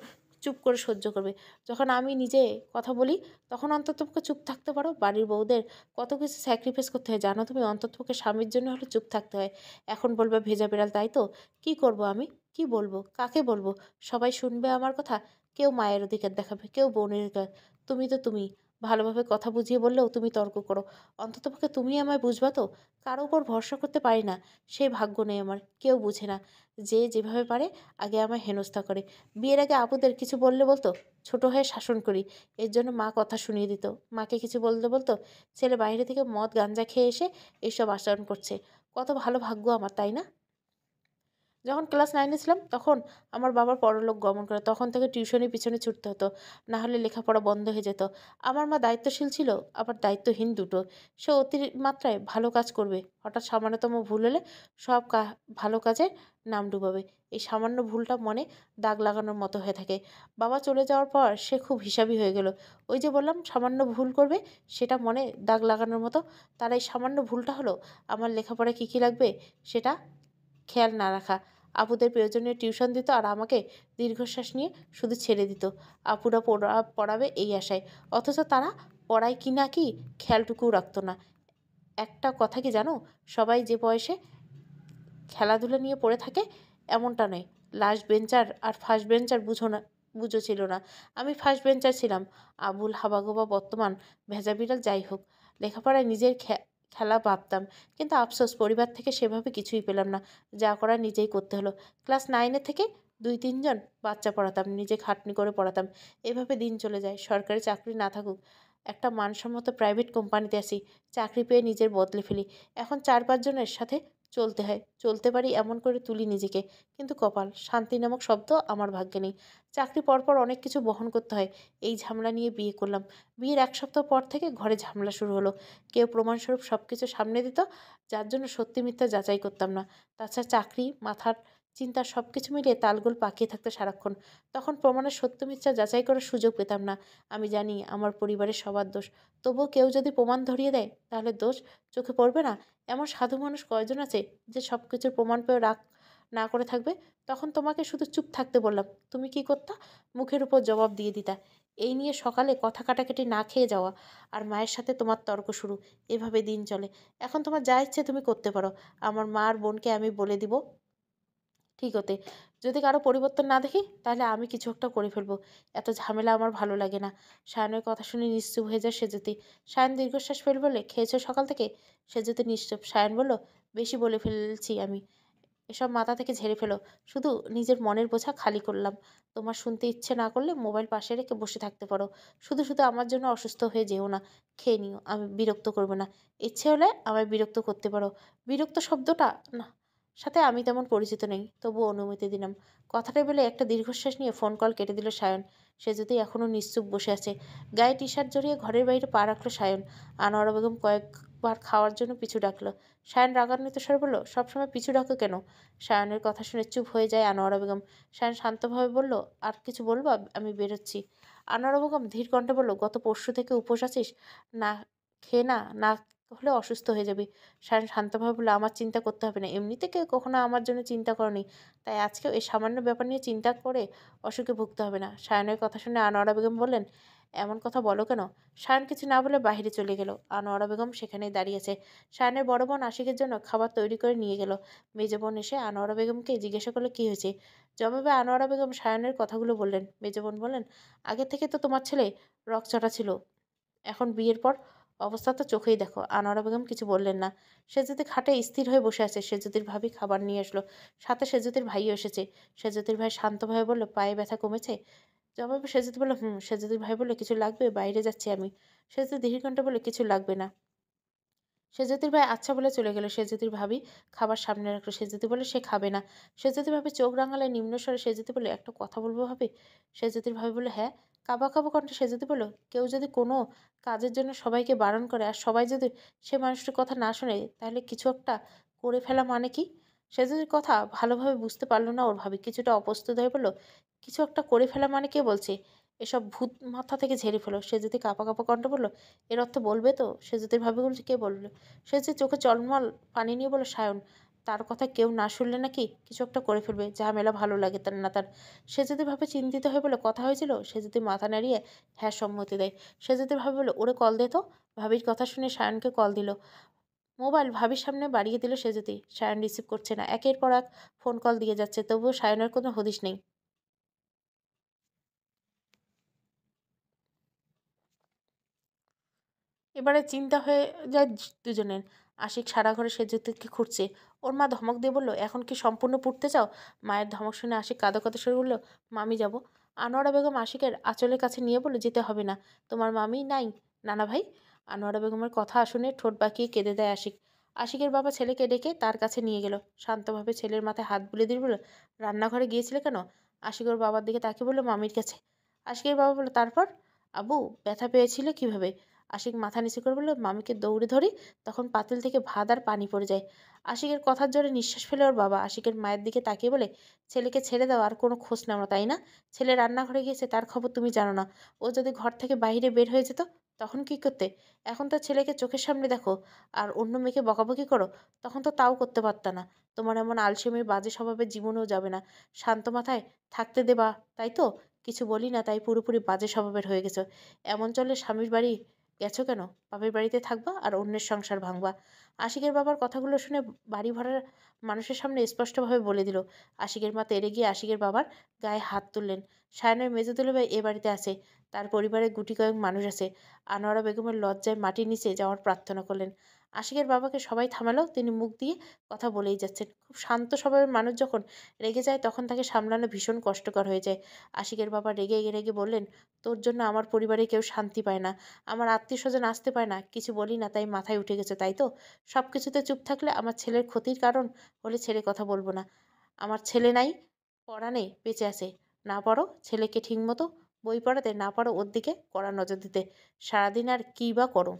S1: চুপ করে সহ্য করবে। যখন আমি নিজে কথা বলি তখন অন্ততপক্ষে চুপ থাকতে পারো। বাড়ির বউদের কত কিছু স্যাক্রিফাইস করতে হয় জানো তুমি? অন্ততপক্ষে স্বামীর জন্য হলে চুপ থাকতে হয়। এখন বলবে ভেজা বিড়াল, তাই তো? কি করব আমি? কি বলবো? কাকে বলবো? সবাই শুনবে আমার কথা। কেউ মায়ের অধিকার দেখাবে, কেউ বোনের অধিকার। তুমি তো তুমি ভালোভাবে কথা বুঝিয়ে বললেও তুমি তর্ক করো। অন্ততপক্ষে তুমি আমায় বুঝবা তো? কারো উপর ভরসা করতে পারি না, সে ভাগ্য নেই আমার। কেউ বুঝে না। যে যেভাবে পারে আগে আমায় হেনস্থা করে। বিয়ের আগে আপুদের কিছু বললে বলতো ছোট হয়ে শাসন করি। এর জন্য মা কথা শুনিয়ে দিত। মাকে কিছু বলতে বলতো ছেলে বাইরে থেকে মদ গাঞ্জা খেয়ে এসে এইসব আচরণ করছে। কত ভালো ভাগ্য আমার, তাই না? যখন ক্লাস 9 ছিলাম তখন আমার বাবার পরলোক গমন করে। তখন থেকে টিউশনির পিছনে ছুটতে হতো। না হলে লেখাপড়া বন্ধ হয়ে যেত। আমার মা দায়িত্বশীল ছিল, আবার দায়িত্বহীন দুটো। সে অতিমাত্রায় ভালো কাজ করবে। হঠাৎ সামান্যতম ভুল হলে সব ভালো কাজে নাম ডুবাবে। এই সামান্য ভুলটা মনে দাগ লাগানোর মতো হয়ে থাকে। বাবা চলে যাওয়ার পর সে খুব হিসাবি হয়ে গেল। ওই যে বললাম সামান্য ভুল করবে, সেটা মনে দাগ লাগানোর মতো। তার এই সামান্য ভুলটা হলো আমার লেখাপড়ায় কী কী লাগবে সেটা খেয়াল না রাখা। আপুদের প্রয়োজনীয় টিউশন দিত আর আমাকে দীর্ঘশ্বাস নিয়ে শুধু ছেড়ে দিত আপুরা পড়াবে এই আশায়। অথচ তারা পড়ায় কি না কি খেয়ালটুকুও রাখতো না। একটা কথা কি জানো, সবাই যে বয়সে খেলাধুলা নিয়ে পড়ে থাকে এমনটা নয়। লাস্ট বেঞ্চার আর ফার্স্ট বেঞ্চার বুঝো ছিল না। আমি ফার্স্ট বেঞ্চার ছিলাম। আবুল হাবাগোবা বর্তমান ভেজা বিড়াল যাই হোক, লেখাপড়ায় নিজের খেলা ভাবতাম। কিন্তু আফসোস পরিবার থেকে সেভাবে কিছুই পেলাম না। যা করার নিজেই করতে হলো। ক্লাস 9 থেকে 2-3 জন বাচ্চা পড়াতাম, নিজে খাটনি করে পড়াতাম। এভাবে দিন চলে যায়। সরকারি চাকরি না থাকুক, একটা মানসম্মত প্রাইভেট কোম্পানিতে আসি। চাকরি পেয়ে নিজের বদলে ফেলি। এখন 4-5 জনের সাথে চলতে হয়। চলতে পারি এমন করে তুলি নিজেকে। কিন্তু কপাল, শান্তি নামক শব্দ আমার ভাগ্যে নেই। চাকরি পরপর অনেক কিছু বহন করতে হয়। এই ঝামেলা নিয়ে বিয়ে করলাম। বিয়ের 1 সপ্তাহ পর থেকে ঘরে ঝামেলা শুরু হলো। কেউ প্রমাণস্বরূপ সব কিছু সামনে দিত, যার জন্য সত্যি মিথ্যা যাচাই করতাম না। তাছাড়া চাকরি, মাথার চিন্তা সব কিছু মিলিয়ে তালগোল পাকিয়ে থাকতো সারাক্ষণ। তখন প্রমাণের সত্য মিথ্যা যাচাই করার সুযোগ পেতাম না। আমি জানি আমার পরিবারের সবার দোষ। তবুও কেউ যদি প্রমাণ ধরিয়ে দেয় তাহলে দোষ চোখে পড়বে না? এমন সাধু মানুষ কয়জন আছে যে সব কিছুর প্রমাণ পেয়েও রাগ না করে থাকবে? তখন তোমাকে শুধু চুপ থাকতে বললাম, তুমি কি করতা? মুখের উপর জবাব দিয়ে দিতা। এই নিয়ে সকালে কথা কাটাকাটি না খেয়ে যাওয়া, আর মায়ের সাথে তোমার তর্ক শুরু। এভাবে দিন চলে। এখন তোমার যা ইচ্ছে তুমি করতে পারো। আমার মা আর বোনকে আমি বলে দিব ঠিক হতে। যদি কারো পরিবর্তন না দেখি তাহলে আমি কিছু একটা করে ফেলবো। এত ঝামেলা আমার ভালো লাগে না। সায়নের কথা শুনে নিশ্চুপ হয়ে যায় সেজুতি। সায়ন দীর্ঘশ্বাস ফেলে বলে, খেয়েছো সকাল থেকে? সেজুতি নিশ্চুপ। সায়ন বলল, বেশি বলে ফেলছি আমি। এসব মাথা থেকে ঝেড়ে ফেলো। শুধু নিজের মনের বোঝা খালি করলাম। তোমার শুনতে ইচ্ছে না করলে মোবাইল পাশে রেখে বসে থাকতে পারো। শুধু শুধু আমার জন্য অসুস্থ হয়ে যেও না। খেয়ে নিও, আমি বিরক্ত করবে না। ইচ্ছে হলে আমায় বিরক্ত করতে পারো। বিরক্ত শব্দটা না সাথে আমি তেমন পরিচিত নেই, তবুও অনুমতি দিলাম। কথাটা বলে একটা দীর্ঘশ্বাস নিয়ে ফোন কল কেটে দিল সায়ন। সে যদি এখনও নিশ্চুপ বসে আছে। গায়ে টি শার্ট জড়িয়ে ঘরের বাইরে পা রাখলো সায়ন। আনোয়ারা বেগম কয়েকবার খাওয়ার জন্য পিছু ডাকলো। সায়ন রাগান্বিত স্বরে বলল, সবসময় পিছু ডাকো কেন? সায়নের কথা শুনে চুপ হয়ে যায় আনোয়ারা বেগম। সায়ন শান্তভাবে বলল, আর কিছু বলবো? আমি বেরোচ্ছি। আনোয়ারা বেগম ধীর কণ্ঠে বলল, গত পরশু থেকে উপোস আছিস? না খেয়ে না, না হলে অসুস্থ হয়ে যাবি। সায়ন শান্তভাবে বলল, আমার চিন্তা করতে হবে না। এমনিতে কেউ কখনো আমার জন্য চিন্তা করনি, তাই আজকেও এই সামান্য ব্যাপার নিয়ে চিন্তা করে অসুখে ভুগতে হবে না। সায়নের কথা শুনে আনোয়ারা বেগম বললেন, এমন কথা বলো কেন? সায়ন কিছু না বলে বাইরে চলে গেল। আনোয়ারা বেগম সেখানেই দাঁড়িয়েছে। সায়নের বড় বোন আশিকের জন্য খাবার তৈরি করে নিয়ে গেল। মেজ বোন এসে আনোয়ারা বেগমকে জিজ্ঞাসা করলো, কি হয়েছে? জবাবে আনোয়ারা বেগম সায়নের কথাগুলো বললেন। মেজ বোন বললেন, আগে থেকে তো তোমার ছেলে রকচটা ছিল, এখন বিয়ের পর অবস্থা তো চোখেই দেখো। আনোয়ারা বেগম কিছু বললেন না। সেজুতি খাটে স্থির হয়ে বসে আছে। সেজুতির ভাবি খাবার নিয়ে আসলো। সাথে সেজুতির ভাইও এসেছে। সেজুতির ভাই শান্তভাবে বলল, পায়ে ব্যথা কমেছে? জবাবে সেজুতি বলল, হুম। সেজুতির ভাই বলল, কিছু লাগবে? বাইরে যাচ্ছি আমি। সেজুতি ধীর কণ্ঠে বলল, কিছু লাগবে না। সেজুতির ভাই আচ্ছা বলে চলে গেল। সেজুতির ভাবি খাবার সামনে রাখলো। সেজুতি বলে, সে খাবে না। সেজুতি ভাবি চোখ রাঙালে নিম্ন স্বরে। সেজুতি বলে, একটা কথা বলবো ভাবি? সেজুতির ভাবি বলে, হ্যাঁ। কাবা কাবা কণ্ঠে সেজুতি বলল, কেউ যদি কোনো কাজের জন্য সবাইকে বারণ করে আর সবাই যদি সে মানুষটির কথা না শোনে, তাহলে কিছু একটা করে ফেলা মানে কি? সেজুতির কথা ভালোভাবে বুঝতে পারলো না ওর ভাবি। কিছুটা অপ্রস্তুত হয়ে বলল, কিছু একটা করে ফেলা মানে? কে বলছে? এসব ভূত মাথা থেকে ঝেড়ে ফেলো। সে যদি কাঁপা কাঁপা কণ্ঠ বলল, এর অর্থ বলবে তো? সে যদি ভাবি বলছে, কে বললো? সে যে চোখে জলমল পানি নিয়ে বলল, সায়ন। তার কথা কেউ না শুনলে নাকি কিছু একটা করে ফেলবে। ঝামেলা ভালো লাগে তার না তার। সে যদি ভাবে চিন্তিত হয়ে বলে, কথা হয়েছিল? সে যদি মাথা নাড়িয়ে হ্যাঁ সম্মতি দেয়। সে যদি ভাবে বলে, ওরে কল দে তো। ভাবির কথা শুনে সায়নকে কল দিল। মোবাইল ভাবির সামনে বাড়িয়ে দিল সে যদি। সায়ন রিসিভ করছে না। একের পর এক ফোন কল দিয়ে যাচ্ছে, তবুও সায়নের কোনো হদিশ নেই। এবারে চিন্তা হয়ে যায় দুজনের। আশিক সারা ঘরে সেজুতিকে খুঁজছে। ওর মা ধমক দিয়ে বলল, এখন কি সম্পূর্ণ পুড়তে চাও? মায়ের ধমক শুনে আশিক কাঁদো কাঁদো সরে বলল, মামি যাব। আনোয়ারা বেগম আশিকের আঁচলের কাছে নিয়ে বলল, যেতে হবে না। তোমার মামি নাই? নানা ভাই? আনোয়ারা বেগমের কথা শুনে ঠোঁট বাঁকিয়ে কেঁদে দেয় আশিক। আশিকের বাবা ছেলেকে ডেকে তার কাছে নিয়ে গেল। শান্তভাবে ছেলের মাথায় হাত বুলিয়ে দিয়ে বলল, রান্নাঘরে গিয়েছিলে কেন? আশিক ওর বাবার দিকে তাকিয়ে বলল, মামির কাছে। আশিকের বাবা বলল, তারপর? আবু, ব্যথা পেয়েছিল কিভাবে? আশিক মাথা নিচু করে বলল, মামিকে দৌড়ে ধরি, তখন পাতিল থেকে ভাত আর পানি পড়ে যায়। আশিকের কথার জোরে নিঃশ্বাস ফেলে ওর বাবা আশিকের মায়ের দিকে তাকিয়ে বলে, ছেলেকে ছেড়ে দাও, আর কোনো খোঁজ নাও না, তাই না? ছেলে রান্নাঘরে গিয়েছে, তার খবর তুমি জানো না? ও যদি ঘর থেকে বাইরে বের হয়ে যেত, তখন কি করতে? এখন তো ছেলেকে চোখের সামনে দেখো, আর অন্য মেয়েকে বকাবকি করো। তখন তো তাও করতে পারতা না। তোমার এমন আলসেমির বাজে স্বভাবের জীবনেও যাবে না। শান্ত মাথায় থাকতে দেবা, তাই তো? কিছু বলি না, তাই পুরোপুরি বাজে স্বভাবের হয়ে গেছো। এমন চললে স্বামীর বাড়ি গেছো কেন? বাপের বাড়িতে থাকবা আর অন্যের সংসার ভাঙবা। আশিকের বাবার কথাগুলো শুনে বাড়ি ভরার মানুষের সামনে স্পষ্টভাবে বলে দিল। আশিকের মা তেড়ে গিয়ে আশিকের বাবার গায়ে হাত তুললেন। সায়নের মেজো দুলাভাই এ বাড়িতে আছে, তার পরিবারে গুটি কয়েক মানুষ আছে। আনোয়ারা বেগমের লজ্জায় মাটির নিচে যাওয়ার প্রার্থনা করলেন। আশিকের বাবাকে সবাই থামালেও তিনি মুখ দিয়ে কথা বলেই যাচ্ছেন। খুব শান্ত স্বভাবের মানুষ যখন রেগে যায়, তখন তাকে সামলানো ভীষণ কষ্টকর হয়ে যায়। আশিকের বাবা রেগে রেগে বললেন, তোর জন্য আমার পরিবারে কেউ শান্তি পায় না, আমার আত্মীয়স্বজন আসতে পায় না। কিছু বলি না, তাই মাথায় উঠে গেছে, তাই তো? সব কিছুতে চুপ থাকলে আমার ছেলের ক্ষতির কারণ হলে ছেড়ে কথা বলবো না। আমার ছেলে নাই, পড়া নেই, বেঁচে আছে। না পারো ছেলেকে ঠিকমতো বই পড়াতে, না পারো ওর দিকে কড়া নজর দিতে, সারাদিন আর কী বা করো?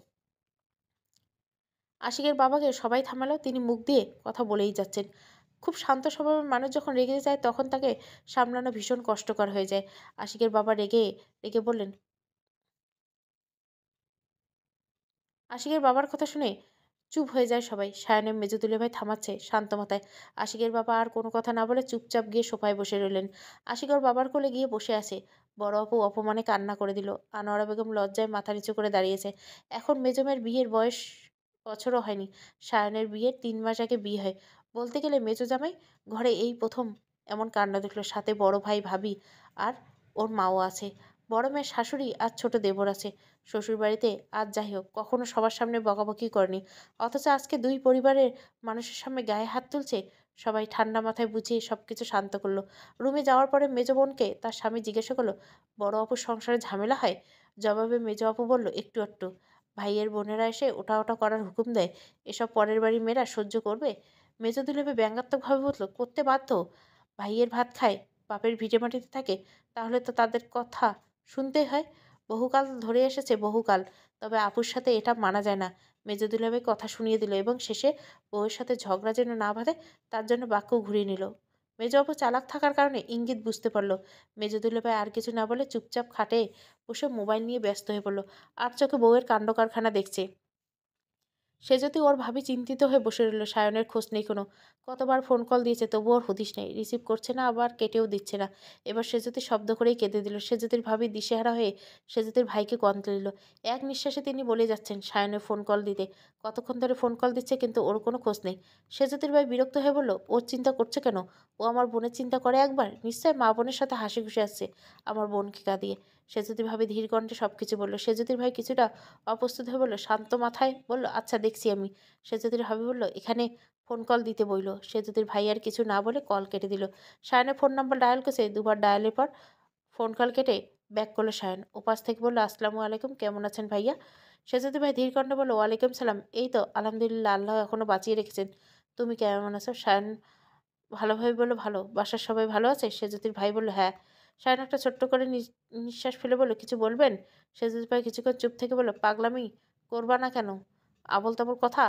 S1: আশিকের বাবাকে সবাই থামালেও তিনি মুখ দিয়ে কথা বলেই যাচ্ছেন। খুব শান্ত স্বভাবের মানুষ যখন রেগে যায়, তখন তাকে সামলানো ভীষণ কষ্টকর হয়ে যায়। আশিকের বাবা রেগে রেগে বললেন, আশিকের বাবার কথা শুনে চুপ হয়ে যায় সবাই। সায়নের মেজো দুলাভাই থামাচ্ছে শান্ত মাথায়। আশিকের বাবা আর কোনো কথা না বলে চুপচাপ গিয়ে সোফায় বসে রইলেন। আশিক ওর বাবার কোলে গিয়ে বসে আছে। বড় আপু অপমানে কান্না করে দিল। আনোয়ারা বেগম লজ্জায় মাথা নিচু করে দাঁড়িয়েছে। এখন মেজো মেয়ের বিয়ের বয়স বছরও হয়নি। সায়নের বিয়ের 3 মাস আগে বিয়ে হয়। বলতে গেলে মেজো জামাই ঘরে এই প্রথম এমন কাণ্ড দেখলো। সাথে বড় ভাই ভাবি আর ওর মাও আছে। বড় মেয়ের শাশুড়ি আর ছোট দেবর আছে। শ্বশুরবাড়িতে আজ যাই হোক কখনো সবার সামনে বকাবকি করেনি, অথচ আজকে দুই পরিবারের মানুষের সামনে গায়ে হাত তুলছে। সবাই ঠান্ডা মাথায় বুঝিয়ে সবকিছু শান্ত করলো। রুমে যাওয়ার পরে মেজ বোনকে তার স্বামী জিজ্ঞাসা করলো, বড় আপুর সংসারে ঝামেলা হয়? জবাবে মেজ আপু বলল, একটু একটু। ভাইয়ের বোনেরা এসে ওটা ওটা করার হুকুম দেয়, এসব পরের বাড়ির মেয়েরা সহ্য করবে? মেজ দুলাভাই ব্যঙ্গাত্মকভাবে বলল, করতে বাধ্য। ভাইয়ের ভাত খায়, বাপের ভিটেমাটিতে থাকে, তাহলে তো তাদের কথা শুনতেই হয়। বহুকাল ধরে এসেছে, বহুকাল। তবে আপুর সাথে এটা মানা যায় না। মেজ দুলাভাই কথা শুনিয়ে দিল এবং শেষে বউয়ের সাথে ঝগড়া যেন না বাঁধে তার জন্য বাক্য ঘুরিয়ে নিল। মেজ আপু চালাক থাকার কারণে ইঙ্গিত বুঝতে পারল। মেজ দুলাভাই আর কিছু না বলে চুপচাপ খাটে বসে মোবাইল নিয়ে ব্যস্ত হয়ে পড়ল। আর চোখে বউয়ের কাণ্ড কারখানা দেখছে। সে যদি ওর ভাবি চিন্তিত হয়ে বসে রইল। সায়নের খোঁজ নেই কোনো। কতবার ফোন কল দিয়েছে তবু ওর হদিশ নেই। রিসিভ করছে না, আবার কেটেও দিচ্ছে না। এবার সে যদি শব্দ করেই কেঁদে দিল। সে যদির ভাবি দিশেহারা হয়ে সে যদির ভাইকে কন্ত্রে দিল। এক নিঃশ্বাসে তিনি বলে যাচ্ছেন সায়নের ফোন কল দিতে। কতক্ষণ ধরে ফোন কল দিচ্ছে কিন্তু ওর কোনো খোঁজ নেই। সে যদির ভাই বিরক্ত হয়ে বলল, ওর চিন্তা করছে কেন? ও আমার বোনের চিন্তা করে একবার? নিশ্চয় মা বোনের সাথে হাসি খুশি আসছে আমার বোনকে কাঁদিয়ে। সে যদি ভাবি ধীর কণ্ঠে সব কিছু বলল। সে যদির ভাই কিছুটা অপ্রস্তুত হয়ে বলল, শান্ত মাথায় বলল, আচ্ছা দেখছি আমি। সেজদির ভাবি বলল, এখানে ফোন কল দিতে বইল। সেজদির ভাই আর কিছু না বলে কল কেটে দিল। সায়নের ফোন নাম্বার ডায়াল করেছে, দুবার ডায়ালের পর ফোন কল কেটে ব্যাক করলো সায়ন। ওপাশ থেকে বলল, আসসালামু আলাইকুম, কেমন আছেন ভাইয়া? সেজদি ভাই ধীর কণ্ঠে বলল, ওয়ালাইকুম সালাম, এই তো আলহামদুলিল্লাহ, আল্লাহ এখনো বাঁচিয়ে রেখেছেন। তুমি কেমন আছো? সায়ন ভালোভাবে বলল, ভালো। বাসার সবাই ভালো আছে? সেজদির ভাই বলল, হ্যাঁ। সায়ন একটা ছোট্ট করে নিঃশ্বাস ফেলে বলল, কিছু বলবেন? সেজদির ভাই কিছুক্ষণ চুপ থেকে বলল, পাগলামি করবা না কেন? আবল তাবল কথা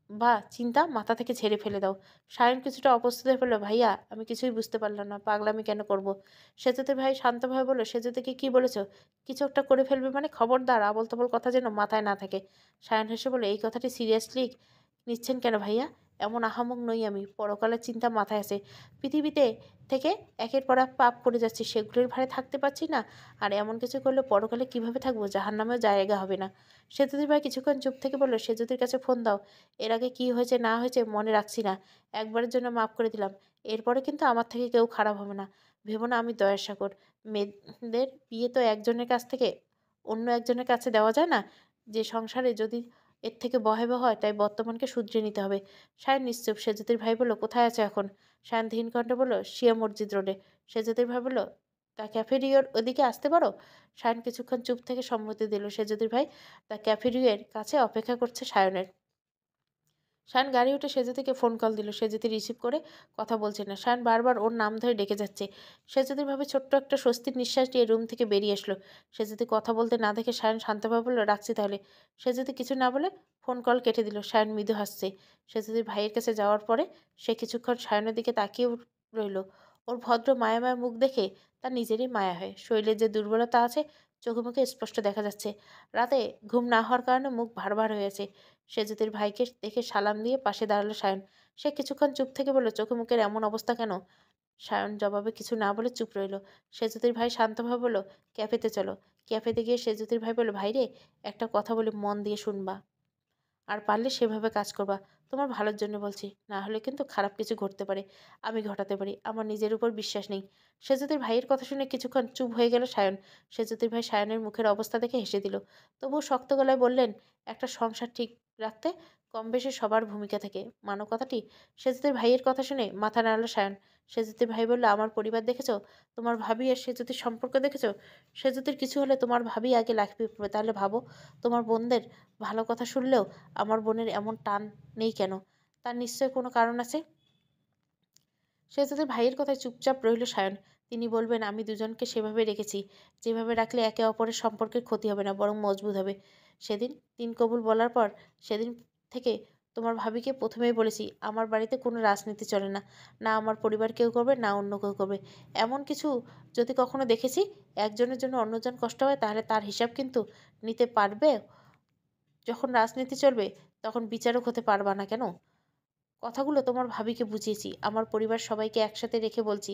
S1: বা চিন্তা মাথা থেকে ঝেড়ে ফেলে দাও। সায়ন কিছুটা অপ্রস্তুত হয়ে পড়ল, ভাইয়া আমি কিছুই বুঝতে পারলাম না, পাগলামি কেন করব? সেজুতে ভাই শান্তভাবে বলল, সেজুতেকে কি বলেছ? কিছু একটা করে ফেলবে মানে? খবরদার আবল তাবল কথা যেন মাথায় না থাকে। সায়ন হেসে বলল, এই কথাটি সিরিয়াসলি নিচ্ছেন কেন ভাইয়া? এমন আহামক নই আমি, পরকালের চিন্তা মাথায় আছে। পৃথিবীতে থেকে একের পর এক পাপ করে যাচ্ছি, সেগুলোর ভারে থাকতে পারছি না। আর এমন কিছু করলে পরকালে কিভাবে থাকবো? জাহান্নামেও জায়গা হবে না। সেতুতির ভাই কিছুক্ষণ চুপ থেকে বলল, সেজুতির কাছে ফোন দাও। এর আগে কি হয়েছে না হয়েছে মনে রাখছি না, একবারের জন্য মাফ করে দিলাম। এরপরে কিন্তু আমার থেকে কেউ খারাপ হবে না। ভেবো না আমি দয়ার সাগর। মেয়েদের বিয়ে তো একজনের কাছ থেকে অন্য একজনের কাছে দেওয়া যায় না। যে সংসারে যদি এর থেকে ভয়াবহ হয়, তাই বর্তমানকে শুধরে নিতে হবে। সায়ন নিশ্চুপ। সেজুতির ভাই বলল, কোথায় আছে এখন? সায়ন ধীন কণ্ঠে বলল, শিয়া মসজিদ রোডে। সেজুতির ভাই বলল, তা ক্যাফেরিওর ওদিকে আসতে পারো? সায়ন কিছুক্ষণ চুপ থেকে সম্মতি দিল। সেজুতির ভাই তা ক্যাফেরিওর কাছে অপেক্ষা করছে সায়নের। শায়ন গাড়ি উঠে সেজুতিকে ফোন কল দিল। সেজুতি রিসিভ করে কথা বলছে না। শায়ন বারবার ওর নাম ধরে ডেকে যাচ্ছে। সেজুতির ভাবে ছোট্ট একটা স্বস্তির নিঃশ্বাস দিয়ে রুম থেকে বেরিয়ে আসলো। সেজুতি কথা বলতে না দেখে শায়ন শান্তভাবে বলল, রাখছি তাহলে। সেজুতি কিছু না বলে ফোন কল কেটে দিল। শায়ন মৃদু হাসছে। সেজুতির ভাইয়ের কাছে যাওয়ার পরে সে কিছুক্ষণ শায়নের দিকে তাকিয়ে রইল। ওর ভদ্র মায়াময় মুখ দেখে তার নিজেরই মায়া হয়। শরীরের যে দুর্বলতা আছে চোখে মুখে স্পষ্ট দেখা যাচ্ছে। রাতে ঘুম না হওয়ার কারণে মুখ ভার ভার হয়েছে। সেজুতির ভাইকে দেখে সালাম দিয়ে পাশে দাঁড়ালো সায়ন। সে কিছুক্ষণ চুপ থেকে বলল, চোখে মুখের এমন অবস্থা কেন? সায়ন জবাবে কিছু না বলে চুপ রইল। সেজুতির ভাই শান্তভাবে বলল, ক্যাফেতে চলো। ক্যাফেতে গিয়ে সেজুতির ভাই বলল, ভাইরে একটা কথা বলি, মন দিয়ে শুনবা। আর পারলে সেভাবে কাজ করবা। তোমার ভালোর জন্য বলছি, না হলে কিন্তু খারাপ কিছু ঘটতে পারে। আমি ঘটাতে পারি। আমার নিজের উপর বিশ্বাস নেই। সেজুতির ভাইয়ের কথা শুনে কিছুক্ষণ চুপ হয়ে গেল সায়ন। সেজুতির ভাই সায়নের মুখের অবস্থা দেখে হেসে দিল। তবুও শক্ত গলায় বললেন, একটা সংসার ঠিক রাখতে কম বেশি সবার ভূমিকা থাকে, মানো কথাটি? সেজুতির ভাইয়ের কথা শুনে মাথা নাড়ল সায়ন। সেজুতির ভাই বলল, আমার পরিবার দেখেছো? তোমার ভাবি আর সেজুতির সম্পর্ক দেখেছো? সেজুতির কিছু হলে তোমার ভাবি আগে লাফিয়ে পড়বে। তাহলে ভাবো, তোমার বোনদের ভালো কথা শুনলেও আমার বোনের এমন টান নেই কেন? তার নিশ্চয়ই কোনো কারণ আছে। সে তাদের ভাইয়ের কথায় চুপচাপ রইল সায়ন। তিনি বলবেন, আমি দুজনকে সেভাবে রেখেছি যেভাবে রাখলে একে অপরের সম্পর্কের ক্ষতি হবে না, বরং মজবুত হবে। সেদিন তিন কবুল বলার পর সেদিন থেকে তোমার ভাবিকে প্রথমেই বলেছি, আমার বাড়িতে কোনো রাজনীতি চলে না। না আমার পরিবার কেউ করবে, না অন্য কেউ করবে। এমন কিছু যদি কখনো দেখেছি একজনের জন্য অন্যজন কষ্ট হয়, তাহলে তার হিসাব কিন্তু নিতে পারবে। যখন রাজনীতি চলবে তখন বিচারক হতে পারবা না কেন? কথাগুলো তোমার ভাবিকে বুঝিয়েছি। আমার পরিবার সবাইকে একসাথে রেখে বলছি,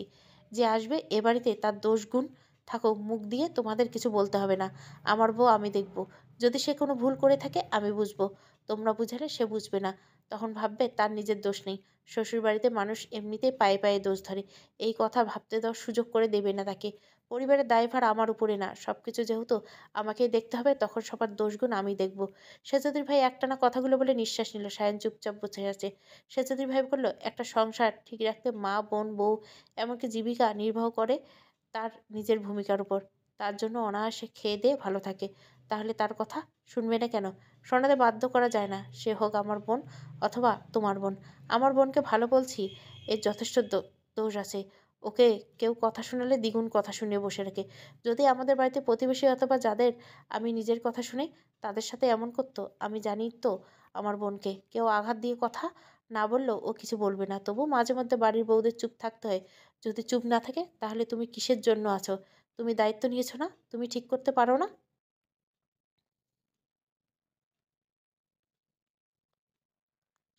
S1: যে আসবে এ বাড়িতে তার দোষ গুণ থাকুক, মুখ দিয়ে তোমাদের কিছু বলতে হবে না। আমার বউ আমি দেখব। যদি সে কোনো ভুল করে থাকে আমি বুঝবো। তোমরা বুঝালে সে বুঝবে না। তখন ভাববে তার নিজের দোষ নেই। শ্বশুর বাড়িতে মানুষ এমনিতেই পায়ে পায়ে দোষ ধরে। এই কথা ভাবতে দেওয়ার সুযোগ করে দেবে না তাকে। পরিবারের দায়ভার আমার উপরে না, সবকিছু যেহেতু আমাকেই দেখতে হবে, তখন সবার দোষগুণ আমি দেখব। সেচুদির ভাই একটানা কথাগুলো বলে নিঃশ্বাস নিল। সায়ন চুপচাপ বসে আছে। সেচুদির ভাই বলল, একটা সংসার ঠিক রাখতে মা, বোন, বউ, এমনকি জীবিকা নির্বাহ করে তার নিজের ভূমিকার উপর। তার জন্য অনায়াসে খেয়ে দিয়ে ভালো থাকে। তাহলে তার কথা শুনবে না কেন? শোনাতে বাধ্য করা যায় না, সে হোক আমার বোন অথবা তোমার বোন। আমার বোনকে ভালো বলছি, এর যথেষ্ট দোষ আছে। ওকে কেউ কথা শোনালে দ্বিগুণ কথা শুনিয়ে বসে রাখে। যদি আমাদের বাড়িতে প্রতিবেশী অথবা যাদের আমি নিজের কথা শুনি তাদের সাথে এমন করতো, আমি জানি তো আমার বোনকে কেউ আঘাত দিয়ে কথা না বললেও ও কিছু বলবে না। তবু মাঝে মধ্যে বাড়ির বউদের চুপ থাকতে হয়। যদি চুপ না থাকে তাহলে তুমি কিসের জন্য আছো? তুমি দায়িত্ব নিয়েছো না? তুমি ঠিক করতে পারো না?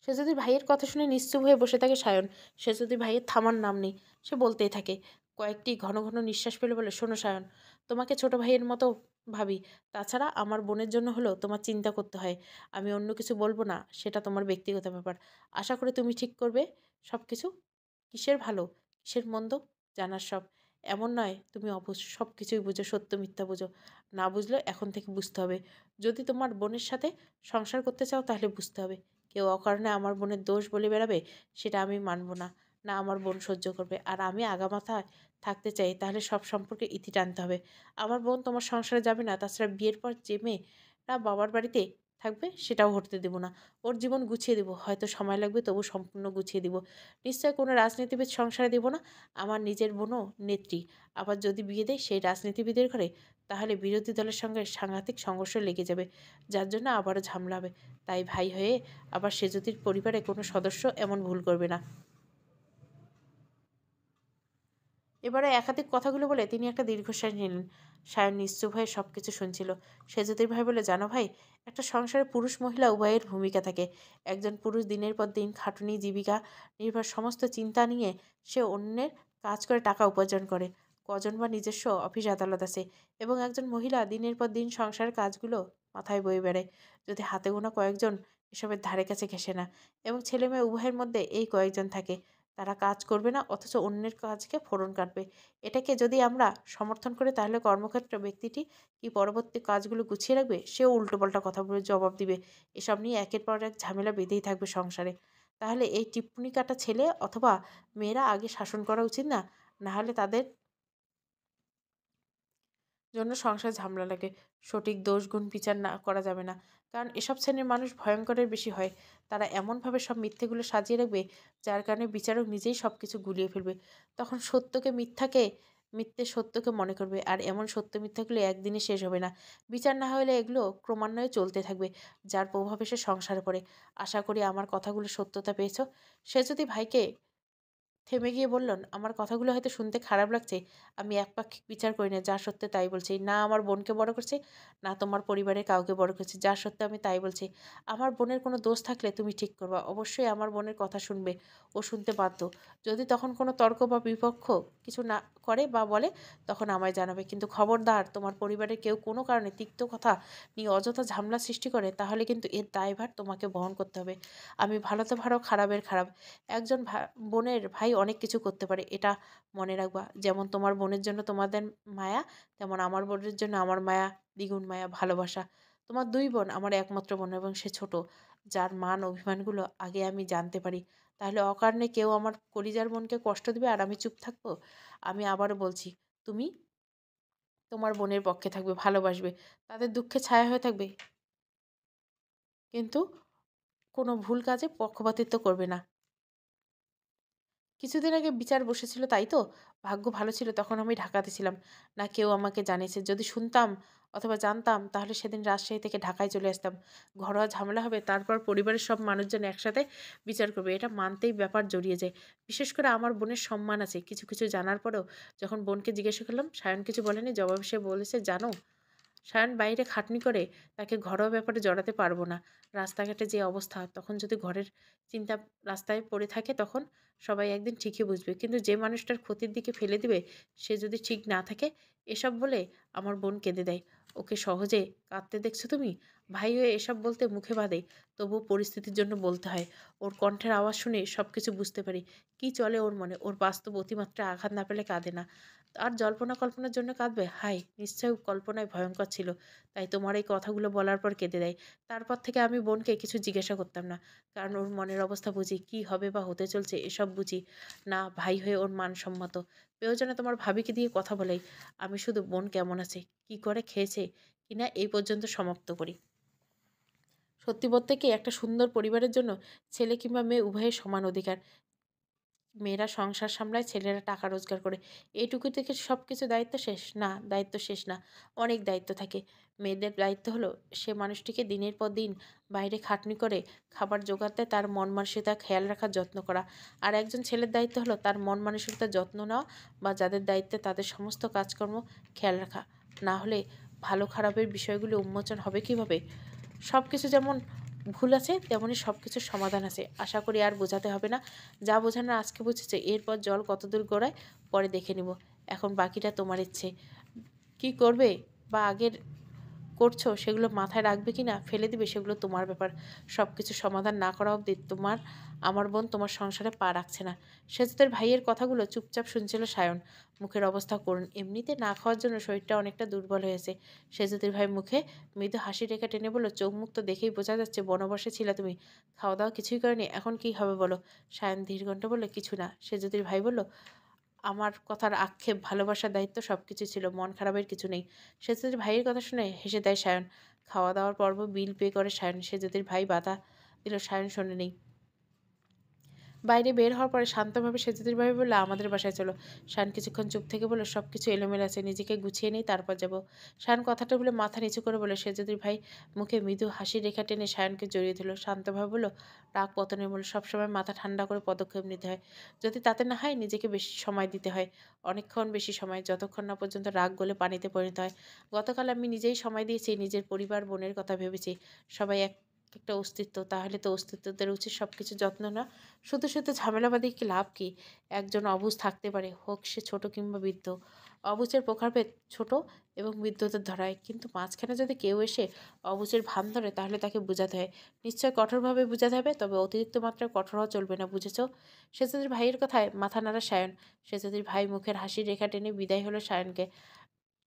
S1: সে যদি ভাইয়ের কথা শুনে নিশ্চুপ হয়ে বসে থাকে সায়ন। সে যদি ভাইয়ের থামার নাম নেই। সে বলতেই থাকে। কয়েকটি ঘন ঘন নিঃশ্বাস ফেলে বলে, শোনো সায়ন, তোমাকে ছোট ভাইয়ের মতো ভাবি। তাছাড়া আমার বোনের জন্য হলেও তোমার চিন্তা করতে হয়। আমি অন্য কিছু বলবো না, সেটা তোমার ব্যক্তিগত ব্যাপার। আশা করি তুমি ঠিক করবে সব কিছু। কিসের ভালো, কিসের মন্দ জানার সব। এমন নয় তুমি অবশ্য সব কিছুই বুঝো, সত্য মিথ্যা বুঝো। না বুঝলেও এখন থেকে বুঝতে হবে। যদি তোমার বোনের সাথে সংসার করতে চাও তাহলে বুঝতে হবে। কেউ অকারণে আমার বোনের দোষ বলে বেড়াবে, সেটা আমি মানব না। না আমার বোন সহ্য করবে। আর আমি আগামাথায় থাকতে চাই, তাহলে সব সম্পর্কে ইতি টানতে হবে। আমার বোন তোমার সংসারে যাবে না। তাছাড়া বিয়ের পর যে মেয়েরা বাবার বাড়িতে থাকবে সেটাও হতে দেবো না। ওর জীবন গুছিয়ে দেবো, হয়তো সময় লাগবে, তবু সম্পূর্ণ গুছিয়ে দিব। নিশ্চয় কোনো রাজনীতিবিদ সংসারে দেবো না। আমার নিজের বোনও নেত্রী। আবার যদি বিয়ে দেয় সেই রাজনীতিবিদের ঘরে, তাহলে বিরোধী দলের সঙ্গে সাংঘাতিক সংঘর্ষ লেগে যাবে, যার জন্য আবারও ঝামেলা হবে। তাই ভাই হয়ে আবার সেজুতির পরিবারে কোনো সদস্য এমন ভুল করবে না। এবারে একাধিক কথাগুলো বলে তিনি একটা দীর্ঘশ্বাস নিলেন। সায়ন নিশ্চুপ হয়ে সব কিছু শুনছিল। সেজুতির ভাই বলে, জানো ভাই, একটা সংসারে পুরুষ মহিলা উভয়ের ভূমিকা থাকে। একজন পুরুষ দিনের পর দিন খাটুনি, জীবিকা নির্ভর সমস্ত চিন্তা নিয়ে সে অন্যের কাজ করে টাকা উপার্জন করে। কজন বা নিজস্ব অফিস আদালত আছে। এবং একজন মহিলা দিনের পর দিন সংসারের কাজগুলো মাথায় বয়ে বেড়ায়। যদি হাতে গোনা কয়েকজন এসবের ধারে কাছে ঘেঁষে না। এবং ছেলে মেয়ে উভয়ের মধ্যে এই কয়েকজন থাকে। তারা কাজ করবে না, অথচ অন্যের কাজকে ফোড়ন কাটবে। এটাকে যদি আমরা সমর্থন করি তাহলে কর্মক্ষেত্রে ব্যক্তিটি কি পরবর্তী কাজগুলো গুছিয়ে রাখবে? সেও উল্টোপাল্টা কথা বলে জবাব দিবে। এসব নিয়ে একের পর এক ঝামেলা বেঁধেই থাকবে সংসারে। তাহলে এই টিপ্পনি কাটা ছেলে অথবা মেয়েরা আগে শাসন করা উচিত না? না হলে তাদের জন্য সংসার ঝামেলা লাগে। সঠিক দোষ গুণ বিচার না করা যাবে না। কারণ এসব শ্রেণীর মানুষ ভয়ঙ্করের বেশি হয়। তারা এমনভাবে সব মিথ্যেগুলো সাজিয়ে রাখবে, যার কারণে বিচারক নিজেই সব কিছু গুলিয়ে ফেলবে। তখন সত্যকে মিথ্যাকে, মিথ্যে সত্যকে মনে করবে। আর এমন সত্য মিথ্যাগুলো একদিনে শেষ হবে না। বিচার না হলে এগুলো ক্রমান্বয়ে চলতে থাকবে, যার প্রভাবে সে সংসারে পড়ে। আশা করি আমার কথাগুলো সত্যতা পেয়েছ। সে যদি ভাইকে থেমে গিয়ে বললেন, আমার কথাগুলো হয়তো শুনতে খারাপ লাগছে। আমি একপাক্ষিক বিচার করি না, যা সত্য তাই বলছি। না আমার বোনকে বড় করছি, না তোমার পরিবারের কাউকে বড় করছি। যা সত্য আমি তাই বলছি। আমার বোনের কোনো দোষ থাকলে তুমি ঠিক করবা। অবশ্যই আমার বোনের কথা শুনবে। ও শুনতে বাধ্য। যদি তখন কোনো তর্ক বা বিপক্ষ কিছু না করে বা বলে, তখন আমায় জানাবে। কিন্তু খবরদার, তোমার পরিবারের কেউ কোনো কারণে তিক্ত কথা নিয়ে অযথা ঝামেলা সৃষ্টি করে, তাহলে কিন্তু এর দায়ভার তোমাকে বহন করতে হবে। আমি ভালোতে ভালো, খারাপের খারাপ। একজন বোনের ভাই অনেক কিছু করতে পারে, এটা মনে রাখবা। যেমন তোমার বোনের জন্য তোমাদের মায়া, তেমন আমার বোনের জন্য আমার মায়া দ্বিগুণ মায়া, ভালোবাসা। তোমার দুই বোন, আমার একমাত্র বোন, এবং সে ছোট, যার মান অভিমানগুলো আগে আমি জানতে পারি। তাহলে অকারণে কেউ আমার কলিজার বোনকে কষ্ট দিবে আর আমি চুপ থাকবো? আমি আবারও বলছি, তুমি তোমার বোনের পক্ষে থাকবে, ভালোবাসবে, তাদের দুঃখে ছায়া হয়ে থাকবে, কিন্তু কোনো ভুল কাজে পক্ষপাতিত্ব করবে না। কিছুদিন আগে বিচার বসেছিল তাই তো? ভাগ্য ভালো ছিল তখন আমি ঢাকাতে ছিলাম না, কেউ আমাকে জানিয়েছে। যদি শুনতাম অথবা জানতাম তাহলে সেদিন রাজশাহী থেকে ঢাকায় চলে আসতাম। ঘরোয়া ঝামেলা হবে, তারপর পরিবারের সব মানুষজন একসাথে বিচার করবে, এটা মানতেই ব্যাপার জড়িয়ে যায়। বিশেষ করে আমার বোনের সম্মান আছে। কিছু কিছু জানার পরেও যখন বোনকে জিজ্ঞাসা করলাম, সায়ন কিছু বলেনি। জবাবে সে বলেছে, জানো, সায়ন বাইরে খাটনি করে, তাকে ঘরোয়া ব্যাপারে জড়াতে পারবো না। রাস্তাঘাটে যে অবস্থা, তখন যদি ঘরের চিন্তা রাস্তায় পড়ে থাকে, তখন সবাই একদিন ঠিকই বুঝবে। কিন্তু যে মানুষটার ক্ষতির দিকে ফেলে দিবে, সে যদি ঠিক না থাকে, এসব বলে আমার বোন কেঁদে দেয়। ওকে সহজে কাঁদতে দেখছো তুমি? ভাই হয়ে এসব বলতে মুখে বাদে, তবুও পরিস্থিতির জন্য বলতে হয়। ওর কণ্ঠের আওয়াজ শুনে সবকিছু বুঝতে পারি। কি চলে ওর মনে। ওর বাস্তব অতিমাত্রায় আঘাত না পেলে কাঁদে না। আর জল্পনা কল্পনার জন্য কাঁদবে? হায়! নিশ্চয়ই কল্পনায় ভয়ঙ্কর ছিল। তাই তোমার এই কথাগুলো বলার পর কেঁদে দেয়। তারপর থেকে আমি বোনকে কিছু জিজ্ঞাসা করতাম না। কারণ ওর মনের অবস্থা বুঝি। কি হবে বা হতে চলছে এসব বুঝি। না, ভাই হয়ে ওর মানসম্মত। প্রয়োজনে তোমার ভাবিকে দিয়ে কথা বলাই। আমি শুধু বোন কেমন আছে, কি করে খেয়েছে কিনা এই পর্যন্ত সমাপ্ত করি। সত্যি বলতে কি, একটা সুন্দর পরিবারের জন্য ছেলে কিংবা মেয়ে উভয়ের সমান অধিকার। মেয়েরা সংসার সামলায়, ছেলেরা টাকা রোজগার করে। এইটুকু থেকে সব কিছু দায়িত্ব শেষ? না, দায়িত্ব শেষ না। অনেক দায়িত্ব থাকে। মেয়েদের দায়িত্ব হলো সে মানুষটিকে দিনের পর দিন বাইরে খাটনি করে খাবার জোগাড় দেয়, তার মন মানসিকতা খেয়াল রাখার যত্ন করা। আর একজন ছেলের দায়িত্ব হলো তার মন মানসিকতার যত্ন নেওয়া, বা যাদের দায়িত্বে তাদের সমস্ত কাজকর্ম খেয়াল রাখা। না হলে ভালো খারাপের বিষয়গুলো উন্মোচন হবে কিভাবে? সব কিছু যেমন ভুল আছে, তেমনই সব কিছুর সমাধান আছে। আশা করি আর বোঝাতে হবে না। যা বোঝানোর আজকে বুঝেছে, এরপর জল কতদূর গড়ায় পরে দেখে নিব। এখন বাকিটা তোমার ইচ্ছে। কি করবে বা আগের করছো সেগুলো মাথায় রাখবে কি না ফেলে দিবে, সেগুলো তোমার ব্যাপার। সব কিছু সমাধান না করা অবধি আমার বোন তোমার সংসারে পা রাখছে না। সেজুতের ভাইয়ের কথাগুলো চুপচাপ শুনছিল সায়ন। মুখের অবস্থা করুন। এমনিতে না খাওয়ার জন্য শরীরটা অনেকটা দুর্বল হয়েছে। সেজুতির ভাই মুখে মৃদু হাসি রেখা টেনে বলল, চোখ মুখ তো দেখেই বোঝা যাচ্ছে বনবাসে ছিলে তুমি। খাওয়া দাওয়া কিছুই করেনি, এখন কি হবে বলো? সায়ন ধীরকণ্ঠে বলল, কিছু না। সেজুতির ভাই বলল, আমার কথার আক্ষেপ, ভালোবাসার দায়িত্ব সবকিছু ছিল, মন খারাপের কিছু নেই। সেজুতির ভাইয়ের কথা শুনে হেসে দেয় সায়ন। খাওয়া দাওয়ার পর্ব বিল পে করে সায়ন। সেজুতির ভাই বাধা দিল, সায়ন শোনেনি। বাইরে বের হওয়ার পরে শান্তভাবে সেজুতির ভাই বলল, আমাদের বাসায় চলো। শান কিছুক্ষণ চুপ থেকে বলল, সব কিছু এলোমেলো আছে, নিজেকে গুছিয়ে নেই, তারপর যাব। শান কথাটা বলে মাথা নিচু করে বলে। সেজুতির ভাই মুখে মৃদু হাসির রেখা টেনে সায়নকে জড়িয়ে ধরল। শান্তভাবে বলল, রাগ পতনের মূল। সবসময় মাথা ঠান্ডা করে পদক্ষেপ নিতে হয়। যদি তাতে না হয়, নিজেকে বেশি সময় দিতে হয়। অনেকক্ষণ বেশি সময়, যতক্ষণ না পর্যন্ত রাগ গলে পানিতে পরিণত হয়। গতকাল আমি নিজেই সময় দিয়েছি, নিজের পরিবার, বোনের কথা ভেবেছি। সবাই একটা অস্তিত্ব, তাহলে তো অস্তিত্বদের উচিত সব কিছু যত্ন না। শুধু শুধু ঝামেলাবাদী কি লাভ কি? একজন অবুঝ থাকতে পারে, হোক সে ছোট কিংবা বৃদ্ধ। অবুঝের প্রকারভেদ ছোট এবং বৃদ্ধদের ধরায়, কিন্তু মাঝখানে যদি কেউ এসে অবুঝের ভান ধরে, তাহলে তাকে বুঝাতে হয়। নিশ্চয় কঠোরভাবে বুঝাতে হবে, তবে অতিরিক্ত মাত্রায় কঠোর হওয়া চলবে না, বুঝেছ? সেজদির ভাইয়ের কথায় মাথা নাড়া সায়ন। সেজদির ভাই মুখের হাসির রেখা টেনে বিদায় হলো সায়নকে।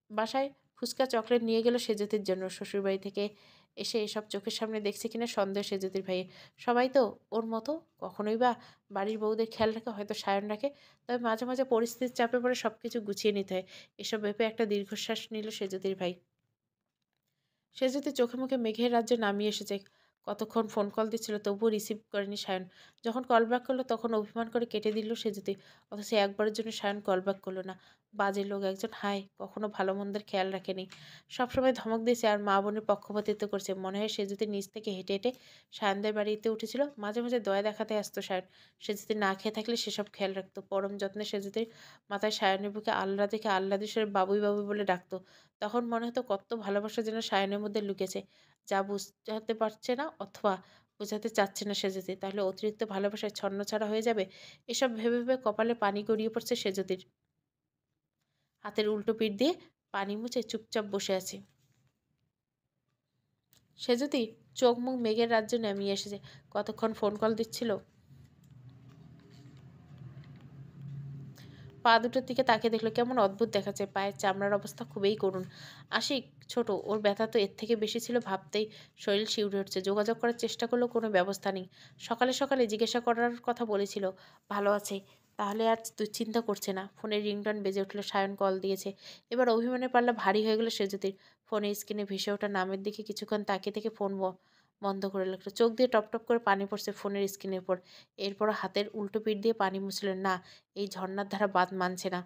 S1: বাসায় ফুচকা চকলেট নিয়ে গেল সেজুতির জন্য। শ্বশুরবাড়ি থেকে এসে এসব চোখের সামনে দেখছে কিনা সন্দেহ সেজুতির ভাইয়ের। সবাই তো ওর মতো, কখনোই বা বাড়ির বউদের খেয়াল রাখে, হয়তো সায়ন রাখে। তবে মাঝে মাঝে পরিস্থিতির চাপে পড়ে সব কিছু গুছিয়ে নিতে হয়। এসব ভেবে একটা দীর্ঘশ্বাস নিল সেজুতির ভাই। সেজুতি চোখে মুখে মেঘের রাজ্যে নামিয়ে এসেছে। কতক্ষণ ফোন কল দিচ্ছিল, তবুও রিসিভ করেনি সায়ন। যখন কল ব্যাক করলো, তখন অভিমান করে কেটে দিল সেজুতি। অথচ একবারের জন্য সায়ন কল ব্যাক করলো না। বাজে লোক একজন, হায়, কখনো ভালো মন্দের খেয়াল রাখেনি। সবসময় ধমক দিয়েছে আর মা বোনের পক্ষপাতিত্ব করছে। মনে হয় সেজুতি নিচ থেকে হেঁটে হেঁটে সায়নদের বাড়িতে উঠেছিল। মাঝে মাঝে দয়া দেখাতে আসতো সায়ন। সেজুতি না খেয়ে থাকলে সেসব খেয়াল রাখতো। পরম যত্নে সেজুতির মাথায় সায়নের বুকে আল্লাহ দেখে আহ্লাদেশের বাবুই বাবুই বলে ডাকতো। তখন মনে হতো কত ভালোবাসা যেন সায়নের মধ্যে লুকেছে, যা বুঝতে পারছে না, অথবা বোঝাতে চাচ্ছে না সেজুতি। তাহলে অতিরিক্ত ভালোবাসায় ছন্নছাড়া হয়ে যাবে। এসব ভেবে ভেবে কপালে পানি গড়িয়ে পড়ছে সেজুতির। হাতের উল্টো পিঠ দিয়ে পানি মুছে চুপচাপ বসে আছে সেজুতি। চোখ মুখ মেঘের রাজ্যে নামিয়ে এসেছে। কতক্ষণ ফোন কল দিচ্ছিল। পা দুটোর দিকে তাকিয়ে দেখলো কেমন অদ্ভুত দেখাচ্ছে। পায়ের চামড়ার অবস্থা খুবই করুণ। আশিক ছোট, ওর ব্যথা তো এর থেকে বেশি ছিল। ভাবতেই শরীর শিউরে উঠছে। যোগাযোগ করার চেষ্টা করলেও কোনো ব্যবস্থা নেই। সকালে সকালে জিজ্ঞাসা করার কথা বলেছিল, ভালো আছে, তাহলে আর দুশ্চিন্তা করছে না। ফোনের রিংটন বেজে উঠল। সায়ন কল দিয়েছে। এবার অভিমানের পাল্লা ভারী হয়ে গেল সেজুতির। ফোনের স্ক্রিনে ভেসে ওঠা নামের দিকে কিছুক্ষণ তাকিয়ে থেকে ফোন বন্ধ করে রাখলো। চোখ দিয়ে টপ টপ করে পানি পড়ছে ফোনের স্ক্রিনের উপর। এরপর হাতের উল্টো পিঠ দিয়ে পানি মুছলেন। না, এই ঝর্ণার ধারা বাঁধ মানছে না।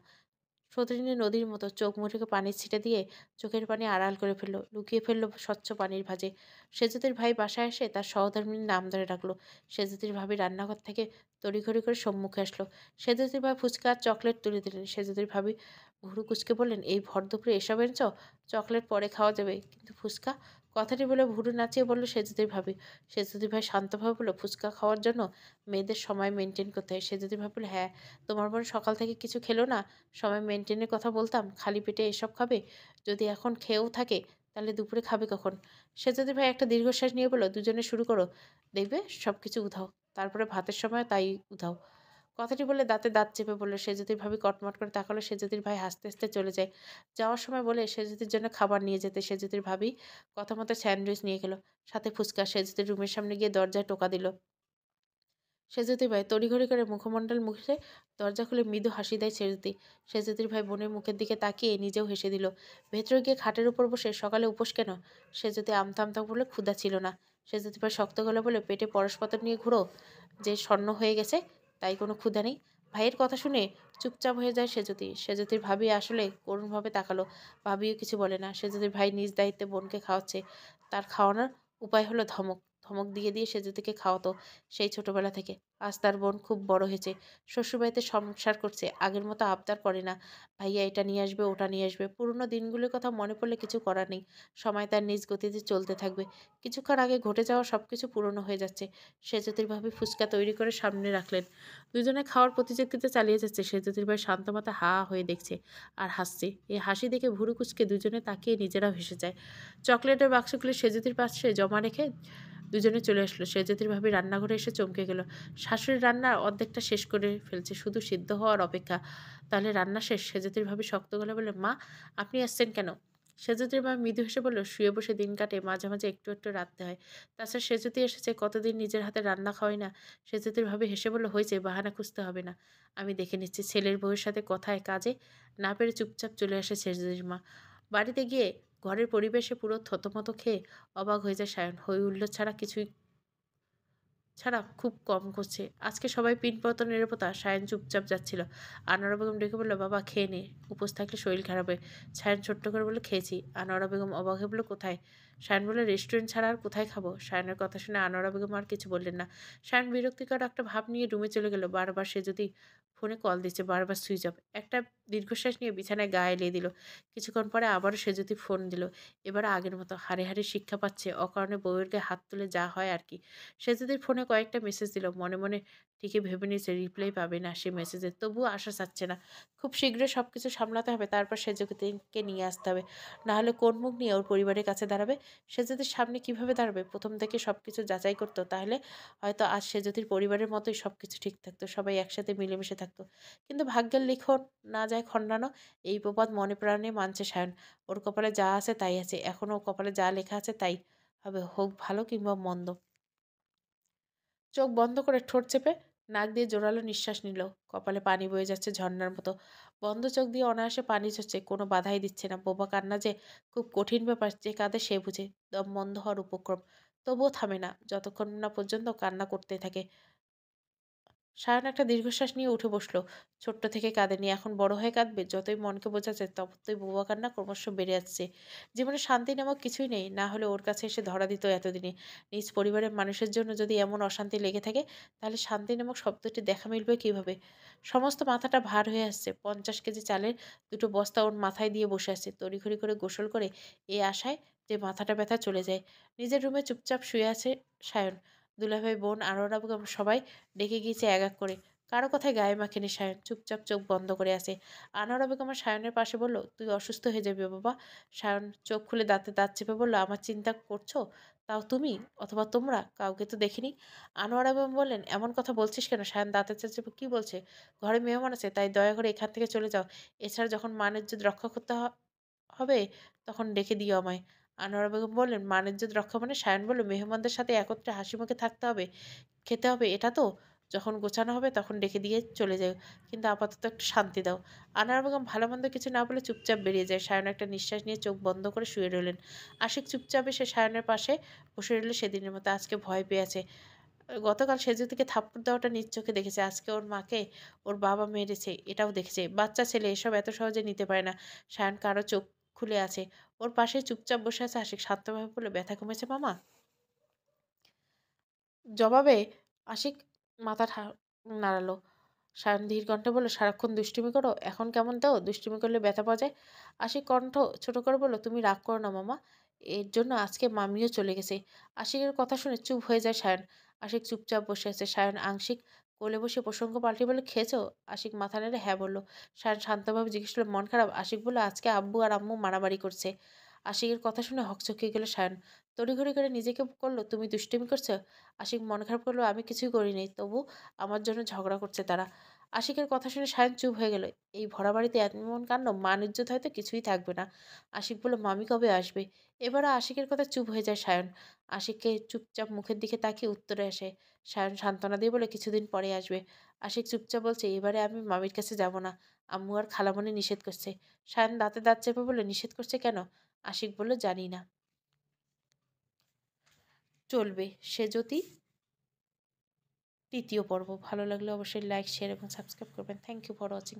S1: প্রতিদিনই নদীর মতো চোখ মুঠোকে পানির ছিটে দিয়ে চোখের পানি আড়াল করে ফেললো, লুকিয়ে ফেললো স্বচ্ছ পানির ভাঁজে। সেজুতির ভাই বাসায় এসে তার সহধর্মিনীর নাম ধরে ডাকলো। সেজুতির ভাবি রান্নাঘর থেকে তড়িঘড়ি করে সম্মুখে আসলো। সেজুতির ভাই ফুচকা আর চকলেট তুলে দিলেন। সেজুতির ভাবি ভুরু কুচকে বললেন, এই ভর দুপুরে এসব এনেছ? চকলেট পরে খাওয়া যাবে, কিন্তু ফুচকা? কথাটি বলে ভুরু নাচিয়ে বলল সেজুতির ভাবি। সেজুতির ভাই শান্তভাবে বলল, ফুচকা খাওয়ার জন্য মেয়েদের সময় মেনটেন করতে হয়। সেজুতির ভাই বলল, হ্যাঁ, তোমার বোন সকাল থেকে কিছু খেলো না? সময় মেনটেনের কথা বলতাম, খালি পেটে এসব খাবে? যদি এখন খেয়েও থাকে, তাহলে দুপুরে খাবে কখন? সেজদির ভাই একটা দীর্ঘশ্বাস নিয়ে বলল, দুজনে শুরু করো। দেখবে সবকিছু উধাও। তারপরে ভাতের সময় তাই উধাও। কথাটি বলে দাঁতে দাঁত চেপে বলল। সেজদির ভাবি কটমট করে তাকালো। সেজদির ভাই হাসতে হাসতে চলে যায়। যাওয়ার সময় বলে সেজদির জন্য খাবার নিয়ে যেতে। সেজদির ভাবি কথা মতো স্যান্ডউইচ নিয়ে গেল, সাথে ফুচকা। সেজদির রুমের সামনে গিয়ে দরজায় টোকা দিল। সেজদির ভাই তড়িঘড়ি করে মুখমণ্ডল মুছে দরজা খুলে মৃদু হাসি দেয় সেজদি। সেজদির ভাই বোনের মুখের দিকে তাকিয়ে নিজেও হেসে দিল। ভেতরে গিয়ে খাটের উপর বসে, সকালে উপোস কেন? সেজদি আমতা আমতা বলে, ক্ষুধা ছিল না। সেজদির ভাই শক্ত গলা বলে, পেটে পরশপাথর নিয়ে ঘুরো যে স্বর্ণ হয়ে গেছে, তাই কোনো ক্ষুধা নেই? ভাইয়ের কথা শুনে চুপচাপ হয়ে যায় সেজদি। সেজদির ভাবি আসলে করুণভাবে তাকালো। ভাবিও কিছু বলে না। সেজদির ভাই নিজ দায়িত্বে বোনকে খাওয়াচ্ছে। তার খাওয়ানোর উপায় হলো ধমক। ধমক দিয়ে দিয়ে সেজদিকে খাওয়াতো সেই ছোটবেলা থেকে। আজ তার বোন খুব বড় হয়েছে, শ্বশুরবাড়িতে সংসার করছে, আগের মতো আবদার করে না। ভাইয়া এটা নিয়ে আসবে, ওটা নিয়ে আসবে। পুরনো দিনগুলোর কথা মনে পড়লে কিছু করার নেই। সময় তার নিজ গতিতে চলতে থাকবে। কিছুক্ষণ আগে ঘটে যাওয়া সবকিছু পুরনো হয়ে যাচ্ছে। সেজদির ভাবি ফুচকা তৈরি করে সামনে রাখলেন। দুজনে খাওয়ার প্রতিযোগিতা চালিয়ে যাচ্ছে। সেজদির ভাই শান্ত মাথা হা হয়ে দেখছে আর হাসছে। এই হাসি দেখে ভুরু কুচকে দুজনে তাকিয়ে নিজেরাও হেসে যায়। চকলেটের বাক্সগুলো সেজদির পাশে জমা রেখে দুজনে চলে আসলো। সেজদির ভাবি রান্নাঘরে এসে চমকে গেল। শাশুড়ির রান্নার অর্ধেকটা শেষ করে ফেলছে, শুধু সিদ্ধ হওয়ার অপেক্ষা। তাহলে রান্না শেষ? সেজদির ভাবি শক্ত গলায় বললেন, মা, আপনি আসছেন কেন? সেজদির মা মৃদু হেসে বলল, শুয়ে বসে দিন কাটে, মাঝে মাঝে একটু একটু রাঁধতে হয়। তাছাড়া সেজদি এসেছে, কতদিন নিজের হাতে রান্না খাওয়াই না। সেজদির ভাবি হেসে বলল, হয়েছে, বাহানা খুঁজতে হবে না, আমি দেখে নিচ্ছি। ছেলের বউয়ের সাথে কথায় কাজে না পেরে চুপচাপ চলে আসে সেজদির মা। বাড়িতে গিয়ে ঘরের পরিবেশে পুরো থতমত খেয়ে অবাক হয়ে যায় সায়ন। হই হুল্লোড় ছাড়া খুব কম করছে। আজকে সবাই পিনপতন নিরাপত্তা, সায়ন চুপচাপ যাচ্ছিল। আনোয়ারা বেগম ডেকে বলল, বাবা খেয়ে নে, উপোস থাকলে শরীর খারাপ হয়। সায়ন ছোট্ট করে বলে, খেয়েছি। আনোয়ারা বেগম অবাক হয়ে বলল, কোথায়? সায়ন বলে, রেস্টুরেন্ট ছাড়া আর কোথায় খাবো? সায়নের কথা শুনে আনোয়ারা বেগম আর কিছু বললেন না। সায়ন বিরক্তিকর একটা ভাব নিয়ে রুমে চলে গেল। বারবার সে যদি ফোনে কল দিচ্ছে, বারবার সুইচ অফ। একটা দীর্ঘশ্বাস নিয়ে বিছানায় গা এলিয়ে দিল। কিছুক্ষণ পরে আবারও সে যদি ফোন দিল। এবার আগের মতো হাড়ে হাড়ে শিক্ষা পাচ্ছে, অকারণে বউয়ের গায়ে হাত তুলে যা হয় আর কি। সেজদির ফোনে কয়েকটা মেসেজ দিল। মনে মনে ঠিকই ভেবে নিয়েছে রিপ্লাই পাবে না সে মেসেজের, তবুও আশা ছাড়ছে না। খুব শীঘ্রই সব কিছু সামলাতে হবে, তারপর সেজদিকে নিয়ে আসতে হবে। নাহলে কোন মুখ নিয়ে ওর পরিবারের কাছে দাঁড়াবে? সেজদির সামনে কিভাবে দাঁড়াবে? প্রথম থেকে সব কিছু যাচাই করতো, তাহলে হয়তো আজ সেজদির পরিবারের মতোই সব কিছু ঠিক থাকতো, সবাই একসাথে মিলেমিশে থাকতো। কিন্তু ভাগ্যের লিখন না যায় খণ্ডানো, এই প্রবাদ মনে প্রাণে মানছে সায়ন। ওর কপালে যা আছে তাই আছে, এখনও ওর কপালে যা লেখা আছে তাই হবে, হোক ভালো কিংবা মন্দ। চোখ বন্ধ করে ঠোঁট চেপে নাক দিয়ে জোরালো নিঃশ্বাস নিল। কপালে পানি বয়ে যাচ্ছে ঝর্ণার মতো। বন্ধ চোখ দিয়ে অনায়াসে পানি ঝরছে, কোনো বাধাই দিচ্ছে না। বোবা কান্না যে খুব কঠিন ব্যাপার, যে কাঁদে সে বুঝে। দম বন্ধ হওয়ার উপক্রম, তবুও থামে না, যতক্ষণ না পর্যন্ত কান্না করতে থাকে। সায়ন একটা দীর্ঘশ্বাস নিয়ে উঠে বসলো। ছোট্ট থেকে কাঁদেনি, এখন বড় হয়ে কাঁদবে। যতই মনকে বোঝাচ্ছে, ততই বোবা কান্না ক্রমশ বেড়ে যাচ্ছে। জীবনে শান্তি নামক কিছুই নেই, না হলে ওর কাছে এসে ধরা দিত এতদিনে। নিজ পরিবারের মানুষের জন্য যদি এমন অশান্তি লেগে থাকে, তাহলে শান্তি নামক শব্দটি দেখা মিলবে কিভাবে? সমস্ত মাথাটা ভার হয়ে আসছে। 50 কেজি চালের দুটো বস্তা ওর মাথায় দিয়ে বসে আছে, তড়িঘড়ি করে গোসল করে এই আশায় যে মাথাটা ব্যথা চলে যায়। নিজের রুমে চুপচাপ শুয়ে আছে সায়ন। দুলাভাই, বোন, আরোরা বেগম সবাই ডেকে গিয়েছে এক এক করে। কারো কথায় গায়ে মাখেনি সায়ন, চুপচাপ চোখ বন্ধ করে আছে। আনোয়ারা বেগম আর সায়নের পাশে বলল, তুই অসুস্থ হয়ে যাবি বাবা। সায়ন চোখ খুলে দাঁতে দাঁত চেপে বলল, আমার চিন্তা করছো? তাও তুমি, অথবা তোমরা, কাউকে তো দেখিনি। আনোয়ারা বেগম বললেন, এমন কথা বলছিস কেন? সায়ন দাঁতে দাঁত চেপে, কি বলছে? ঘরে মেহমান আছে, তাই দয়া করে এখান থেকে চলে যাও। এছাড়া যখন মান-ইজ্জত রক্ষা করতে হবে, তখন ডেকে দিও আমায়। আনোয়ারা বেগম বললেন, মান-ইজ্জত রক্ষা মানে? সায়ন বলল, মেহমানদের সাথে একত্রে হাসিমুখে থাকতে হবে, খেতে হবে, এটা তো। যখন গোছানো হবে তখন ডেকে দিয়ে চলে যাও, কিন্তু আপাতত একটু শান্তি দাও। আনোয়ারা বেগম ভালো মন্দ কিছু না বলে চুপচাপ বেরিয়ে যায়। সায়ন একটা নিঃশ্বাস নিয়ে চোখ বন্ধ করে শুয়ে রইলেন। আশিক চুপচাপ এসে সায়নের পাশে বসে রইল সেদিনের মতো। আজকে ভয় পেয়েছে। গতকাল সেজুতিকে থাপ্পড় দেওয়াটা নিজ চোখে দেখেছে। আজকে ওর মাকে ওর বাবা মেরেছে, এটাও দেখেছে। বাচ্চা ছেলে, এসব এত সহজে নিতে পারে না। সায়ন কারো চোখ খুলে আছে। ওর পাশে চুপচাপ বসে আছে আশিক। শান্তভাবে বলে, ব্যথা কমেছে মামা? জবাবে আশিক মাথা নাড়ালো। সায়ন ধীর কণ্ঠে বলল, সারাক্ষণ দুষ্টুমি করো, এখন কেমন দাও? দুষ্টুমি করলে ব্যথা পাওয়া যায়। আশিক কণ্ঠ ছোট করে বলল, তুমি রাগ করো না মামা, এর জন্য আজকে মামিও চলে গেছে। আশিকের কথা শুনে চুপ হয়ে যায় সায়ন। আশিক চুপচাপ বসে আছে। সায়ন আংশিক কোলে বসে প্রসঙ্গ পাল্টে বলে, খেয়েছো? আশিক মাথা নেড়ে হ্যাঁ বলল। সায়ন শান্তভাবে জিজ্ঞেস করলো, মন খারাপ? আশিক বলল, আজকে আব্বু আর আম্মু মারামারি করছে। আশিকের কথা শুনে হকচকিয়ে গেল সায়ন। তড়িঘড়ি করে নিজেকে করলো, তুমি দুষ্টুমি করছো? আশিক মন খারাপ করলো, আমি কিছুই করিনি, তবু আমার জন্য ঝগড়া করছে তারা। আশিকের কথা শুনে সায়ন চুপ হয়ে গেল। এই ভরা বাড়িতে এমন কাণ্ড, মান ইজ্জত হয়তো কিছুই থাকবে না। আশিক বলল, মামি কবে আসবে? এবারও আশিকের কথা চুপ হয়ে যায় সায়ন। আশিককে চুপচাপ মুখের দিকে তাকিয়ে উত্তরে আসে। সায়ন সান্ত্বনা দিয়ে বলে, কিছুদিন পরে আসবে। আশিক চুপচাপ বলছে, এবারে আমি মামির কাছে যাব না, আম্মু আর খালামণি নিষেধ করছে। সায়ন দাঁতে দাঁত চেপে বলে, নিষেধ করছে কেন? আশিক বলল, জানি না। চলবে সে যদি ৩য় পর্ব। ভালো লাগলে অবশ্যই লাইক, শেয়ার এবং সাবস্ক্রাইব করবেন। Thank you for watching.